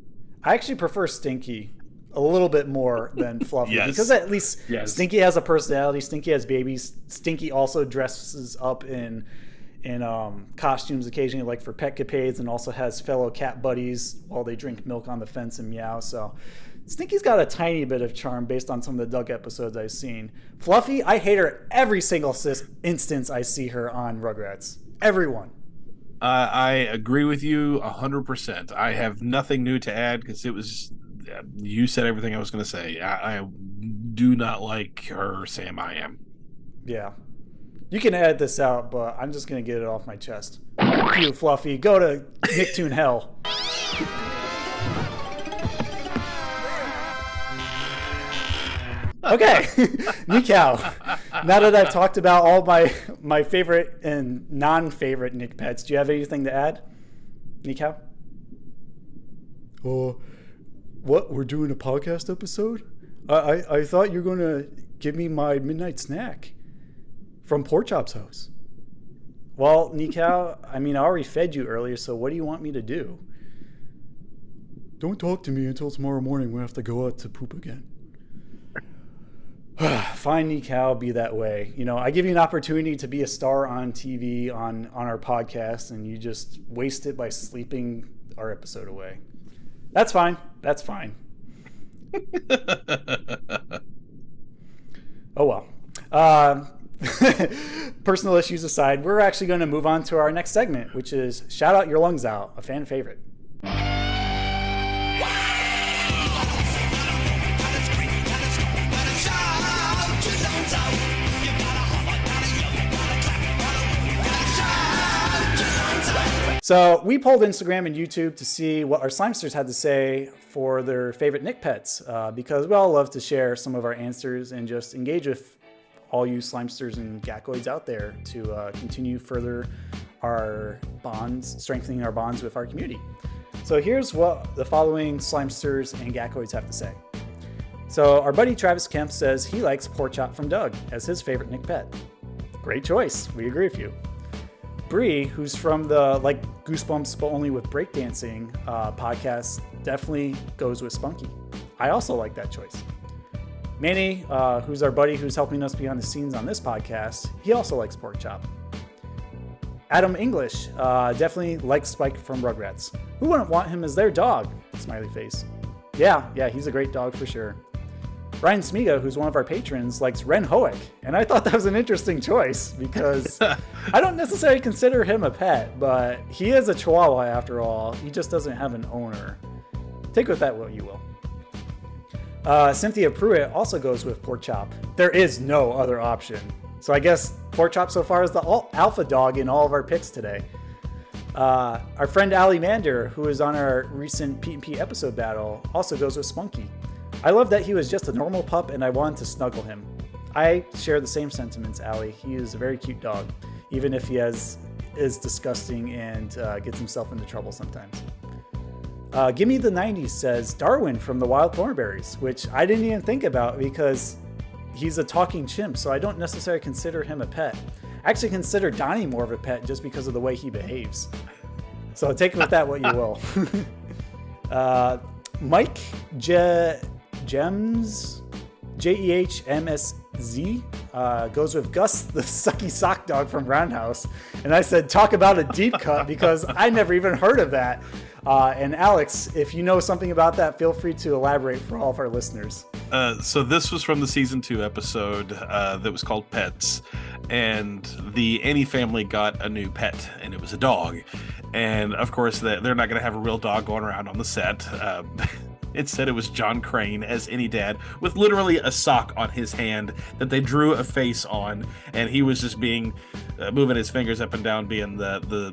I actually prefer Stinky a little bit more than Fluffy. Yes. Because at least Stinky has a personality. Stinky has babies. Stinky also dresses up in costumes occasionally, like for pet capades, and also has fellow cat buddies while they drink milk on the fence and meow. So Stinky's got a tiny bit of charm based on some of the Doug episodes I've seen. Fluffy, I hate her every single instance I see her on Rugrats. Everyone. I agree with you 100%. I have nothing new to add because you said everything I was going to say. I do not like her, Sam. I am. Yeah. You can edit this out, but I'm just going to get it off my chest. You, Fluffy. Go to Nicktoon hell. Okay, Nikau. Now that I've talked about all my favorite and non-favorite Nick pets, do you have anything to add, Nikau? What? We're doing a podcast episode? I thought you were going to give me my midnight snack from Pork Chop's house. Well, Nikau, I mean, I already fed you earlier, so what do you want me to do? Don't talk to me until tomorrow morning when I have to go out to poop again. Fine, Nikau, be that way. You know, I give you an opportunity to be a star on TV, on our podcast, and you just waste it by sleeping our episode away. That's fine. That's fine. Oh, well. Personal issues aside, we're actually going to move on to our next segment, which is Shout Out Your Lungs Out, a fan favorite. So we polled Instagram and YouTube to see what our Slimesters had to say for their favorite Nick pets, because we all love to share some of our answers and just engage with all you Slimesters and Gackoids out there to continue further our bonds, strengthening our bonds with our community. So here's what the following Slimesters and Gackoids have to say. So our buddy Travis Kemp says he likes Pork Chop from Doug as his favorite Nick pet. Great choice. We agree with you. Bree, who's from the Like Goosebumps But Only with Breakdancing podcast, definitely goes with Spunky. I also like that choice. Manny, who's our buddy who's helping us behind the scenes on this podcast, he also likes Pork Chop. Adam English definitely likes Spike from Rugrats. Who wouldn't want him as their dog? Smiley face. Yeah, he's a great dog for sure. Ryan Smiga, who's one of our patrons, likes Ren Hoek, and I thought that was an interesting choice because I don't necessarily consider him a pet, but he is a Chihuahua after all. He just doesn't have an owner. Take with that what you will. Cynthia Pruitt also goes with Pork Chop. There is no other option. So I guess Pork Chop so far is the alpha dog in all of our picks today. Our friend Ali Mander, who is on our recent P&P episode battle, also goes with Spunky. I love that he was just a normal pup and I wanted to snuggle him. I share the same sentiments, Ali. He is a very cute dog, even if he is disgusting and gets himself into trouble sometimes. Gimme the 90s says Darwin from the Wild Thornberries, which I didn't even think about because he's a talking chimp, so I don't necessarily consider him a pet. I actually consider Donnie more of a pet just because of the way he behaves. So take with that what you will. Mike Jehmsz, Jehmsz, goes with Gus, the sucky sock dog from Roundhouse. And I said, talk about a deep cut because I never even heard of that. And Alex, if you know something about that, feel free to elaborate for all of our listeners. So this was from the season 2 episode that was called Pets, and the Annie family got a new pet, and it was a dog. And of course, they're not going to have a real dog going around on the set. Instead, it was John Crane as any dad with literally a sock on his hand that they drew a face on, and he was just moving his fingers up and down, being the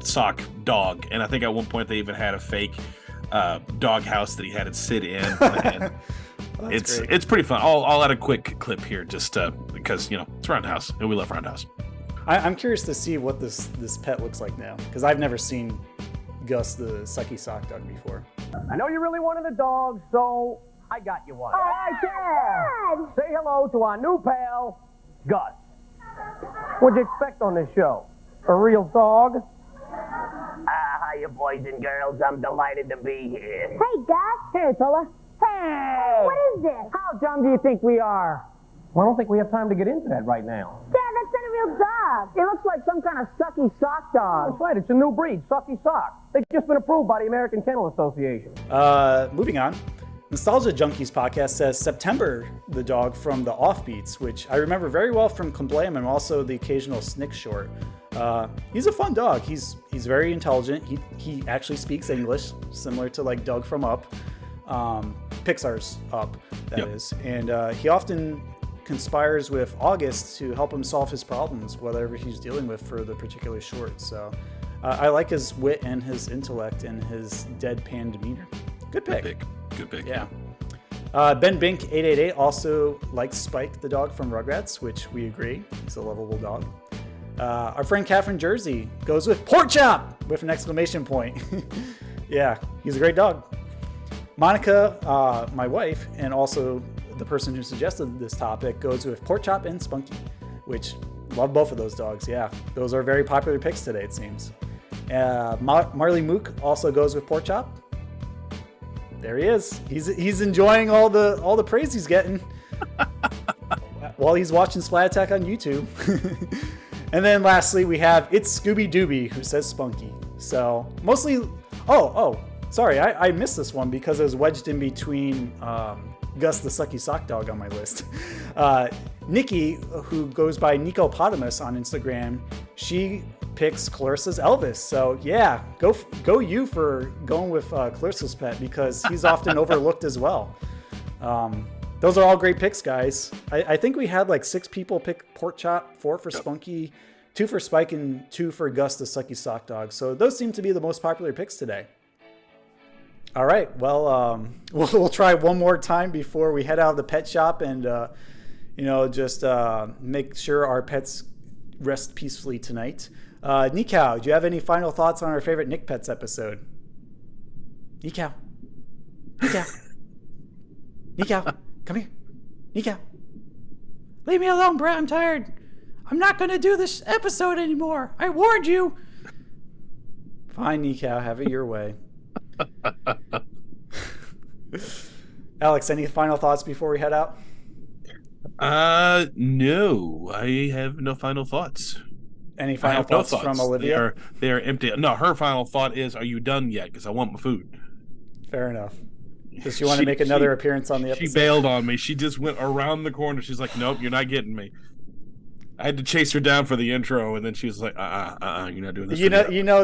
sock dog. And I think at one point they even had a fake dog house that he had it sit in. And it's pretty fun. I'll add a quick clip here just because it's Roundhouse and we love Roundhouse. I'm curious to see what this pet looks like now because I've never seen Gus the sucky sock dog before. I know you really wanted a dog, so I got you one. All right, Dad! Say hello to our new pal, Gus. What'd you expect on this show? A real dog? Hiya, boys and girls. I'm delighted to be here. Hey, Gus. Hey, fella. Hey! What is this? How dumb do you think we are? Well, I don't think we have time to get into that right now. Dad, that's not a real dog. It looks like some kind of sucky sock dog. That's right. It's a new breed, sucky sock. They've just been approved by the American Kennel Association. Moving on. Nostalgia Junkies podcast says September, the dog from the Offbeats, which I remember very well from Kablam and also the occasional Snick short. He's a fun dog. He's very intelligent. He actually speaks English, similar to like Doug from Up, Pixar's Up, that is. And he often conspires with August to help him solve his problems, whatever he's dealing with for the particular short. So I like his wit and his intellect and his deadpan demeanor. Good pick. Good pick. Yeah. Ben Bink 888 also likes Spike, the dog from Rugrats, which we agree. He's a lovable dog. Our friend Catherine Jersey goes with Pork Chop with an exclamation point. Yeah, he's a great dog. Monica, my wife, and also the person who suggested this topic, goes with Pork Chop and Spunky, which love both of those dogs. Yeah, those are very popular picks today, it seems. Marley Mook also goes with Pork Chop. There he is. He's enjoying all the praise he's getting while he's watching Splat Attack on YouTube. And then lastly, we have It's Scooby Dooby, who says Spunky. So mostly, sorry, I missed this one because it was wedged in between Gus the Sucky Sock Dog on my list. Nikki, who goes by Nicopotamus on Instagram, she picks Clarissa's Elvis. So yeah, go you for going with Clarissa's pet, because he's often overlooked as well. Those are all great picks, guys. I think we had like 6 people pick Pork Chop, 4 for Spunky, 2 for Spike, and 2 for Gus the Sucky Sock Dog. So those seem to be the most popular picks today. All right, well, we'll try one more time before we head out of the pet shop and, just make sure our pets rest peacefully tonight. Nikau, do you have any final thoughts on our favorite Nick Pets episode? Nikau, come here. Nikau, leave me alone, Brett. I'm tired. I'm not going to do this episode anymore. I warned you. Fine, Nikau, have it your way. Alex, any final thoughts before we head out? No, I have no final thoughts. Any final thoughts from Olivia? They are empty. No, her final thought is, "Are you done yet? Because I want my food." Fair enough. Does she want to make another appearance on the episode? She bailed on me. She just went around the corner. She's like, "Nope, you're not getting me." I had to chase her down for the intro, and then she was like, you're not doing this."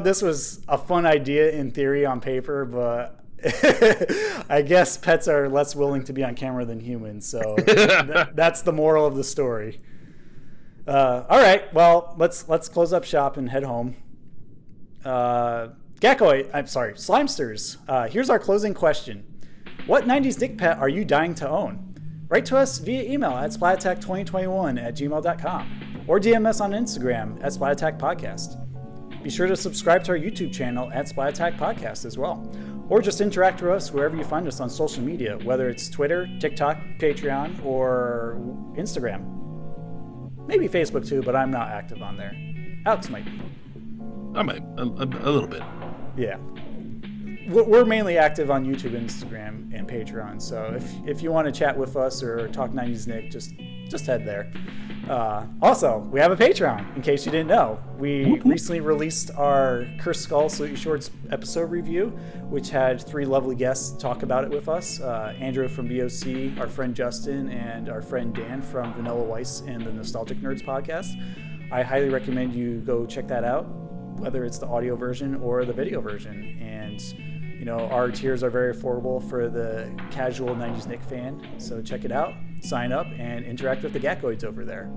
This was a fun idea in theory on paper, but I guess pets are less willing to be on camera than humans, so that's the moral of the story. All right, well, let's close up shop and head home. Slimesters. Here's our closing question. What 90s Nick pet are you dying to own? Write to us via email at splatattack2021@gmail.com or DM us on Instagram at splatattackpodcast. Be sure to subscribe to our YouTube channel at Splat Attack Podcast as well, or just interact with us wherever you find us on social media, whether it's Twitter, TikTok, Patreon, or Instagram. Maybe Facebook too, but I'm not active on there. Alex might be. I might, a little bit. Yeah. We're mainly active on YouTube, Instagram, and Patreon. So if you want to chat with us or talk 90s Nick, just head there. Also, we have a Patreon, in case you didn't know. We recently released our Cursed Skull Salute You Shorts episode review, which had 3 lovely guests talk about it with us. Andrew from BOC, our friend Justin, and our friend Dan from Vanilla Weiss and the Nostalgic Nerds podcast. I highly recommend you go check that out, whether it's the audio version or the video version. And our tiers are very affordable for the casual 90s Nick fan. So check it out, sign up, and interact with the Gackoids over there.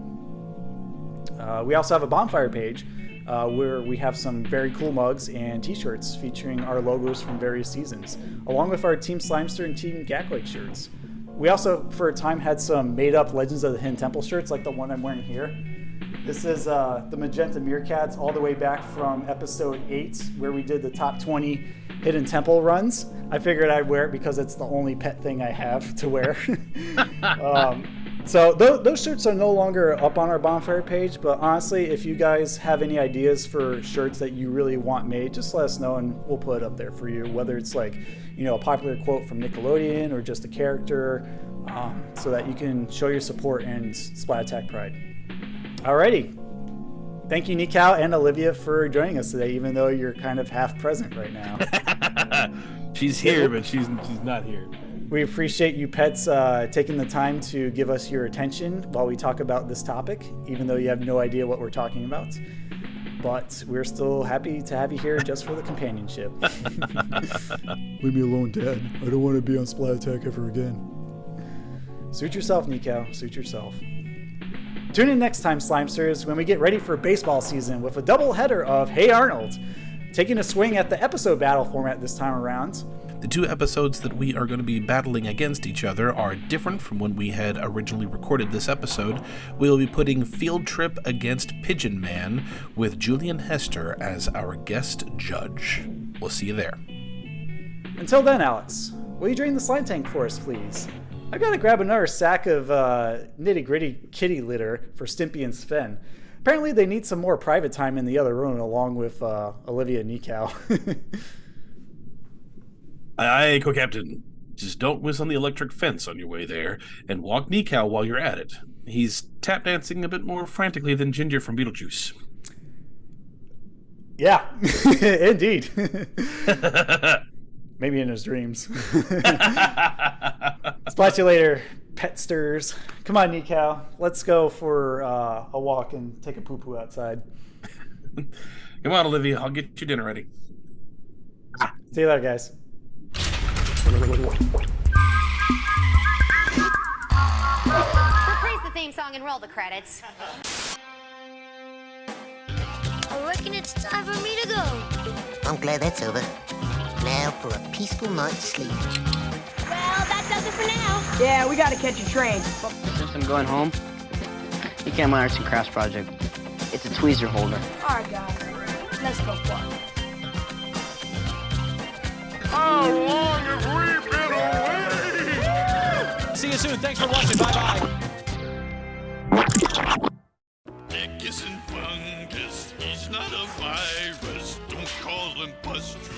We also have a bonfire page where we have some very cool mugs and t-shirts featuring our logos from various seasons, along with our Team Slimester and Team Gackoid shirts. We also, for a time, had some made-up Legends of the Hidden Temple shirts, like the one I'm wearing here. This is the Magenta Meerkats all the way back from episode 8, where we did the top 20 Hidden Temple runs. I figured I'd wear it because it's the only pet thing I have to wear. So those shirts are no longer up on our bonfire page, but honestly, if you guys have any ideas for shirts that you really want made, just let us know and we'll put it up there for you, whether it's like, a popular quote from Nickelodeon or just a character, so that you can show your support and Splat Attack pride. Alrighty. Thank you, Nikau and Olivia, for joining us today, even though you're kind of half present right now. She's here, but she's not here. We appreciate you pets taking the time to give us your attention while we talk about this topic, even though you have no idea what we're talking about. But we're still happy to have you here just for the companionship. Leave me alone, Dad. I don't want to be on Splat Attack ever again. Suit yourself, Nikau. Suit yourself. Tune in next time, Slimesters, when we get ready for baseball season with a double header of Hey Arnold, taking a swing at the episode battle format this time around. The two episodes that we are going to be battling against each other are different from when we had originally recorded this episode. We will be putting Field Trip against Pigeon Man with Julian Hester as our guest judge. We'll see you there. Until then, Alex, will you drain the slime tank for us, please? I've got to grab another sack of nitty-gritty kitty litter for Stimpy and Sven. Apparently they need some more private time in the other room along with Olivia and Nico. Aye, Co-Captain. Just don't whiz on the electric fence on your way there, and walk Nico while you're at it. He's tap dancing a bit more frantically than Ginger from Beetlejuice. Yeah, indeed. Maybe in his dreams. Splat you later, petsters. Come on, Nico. Let's go for a walk and take a poo-poo outside. Come on, Olivia. I'll get you dinner ready. See you later, guys. Reprise the theme song and roll the credits. I reckon it's time for me to go. I'm glad that's over. Now for a peaceful night's sleep. Well, that does it for now. Yeah, we gotta catch a train. Since I'm going home, you can't my arts and crafts project. It's a tweezer holder. All right, guys. Let's go for it. How long have we been away? See you soon. Thanks for watching. Bye-bye. Ficus and fungus, he's not a virus. Don't call him pustule.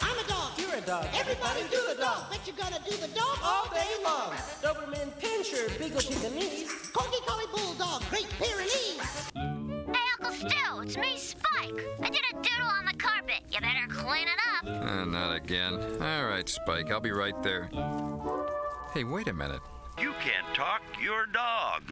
I'm a dog. You're a dog. Everybody do the dog. But you're gonna do the dog all day long. Doberman Pinscher, Beagle Pekingese, Corgi Collie Bulldog, Great Pyrenees. Hey, Uncle Stu, it's me, Spike. I did a doodle on the carpet. You better clean it up. Not again. All right, Spike, I'll be right there. Hey, wait a minute. You can't talk your dog.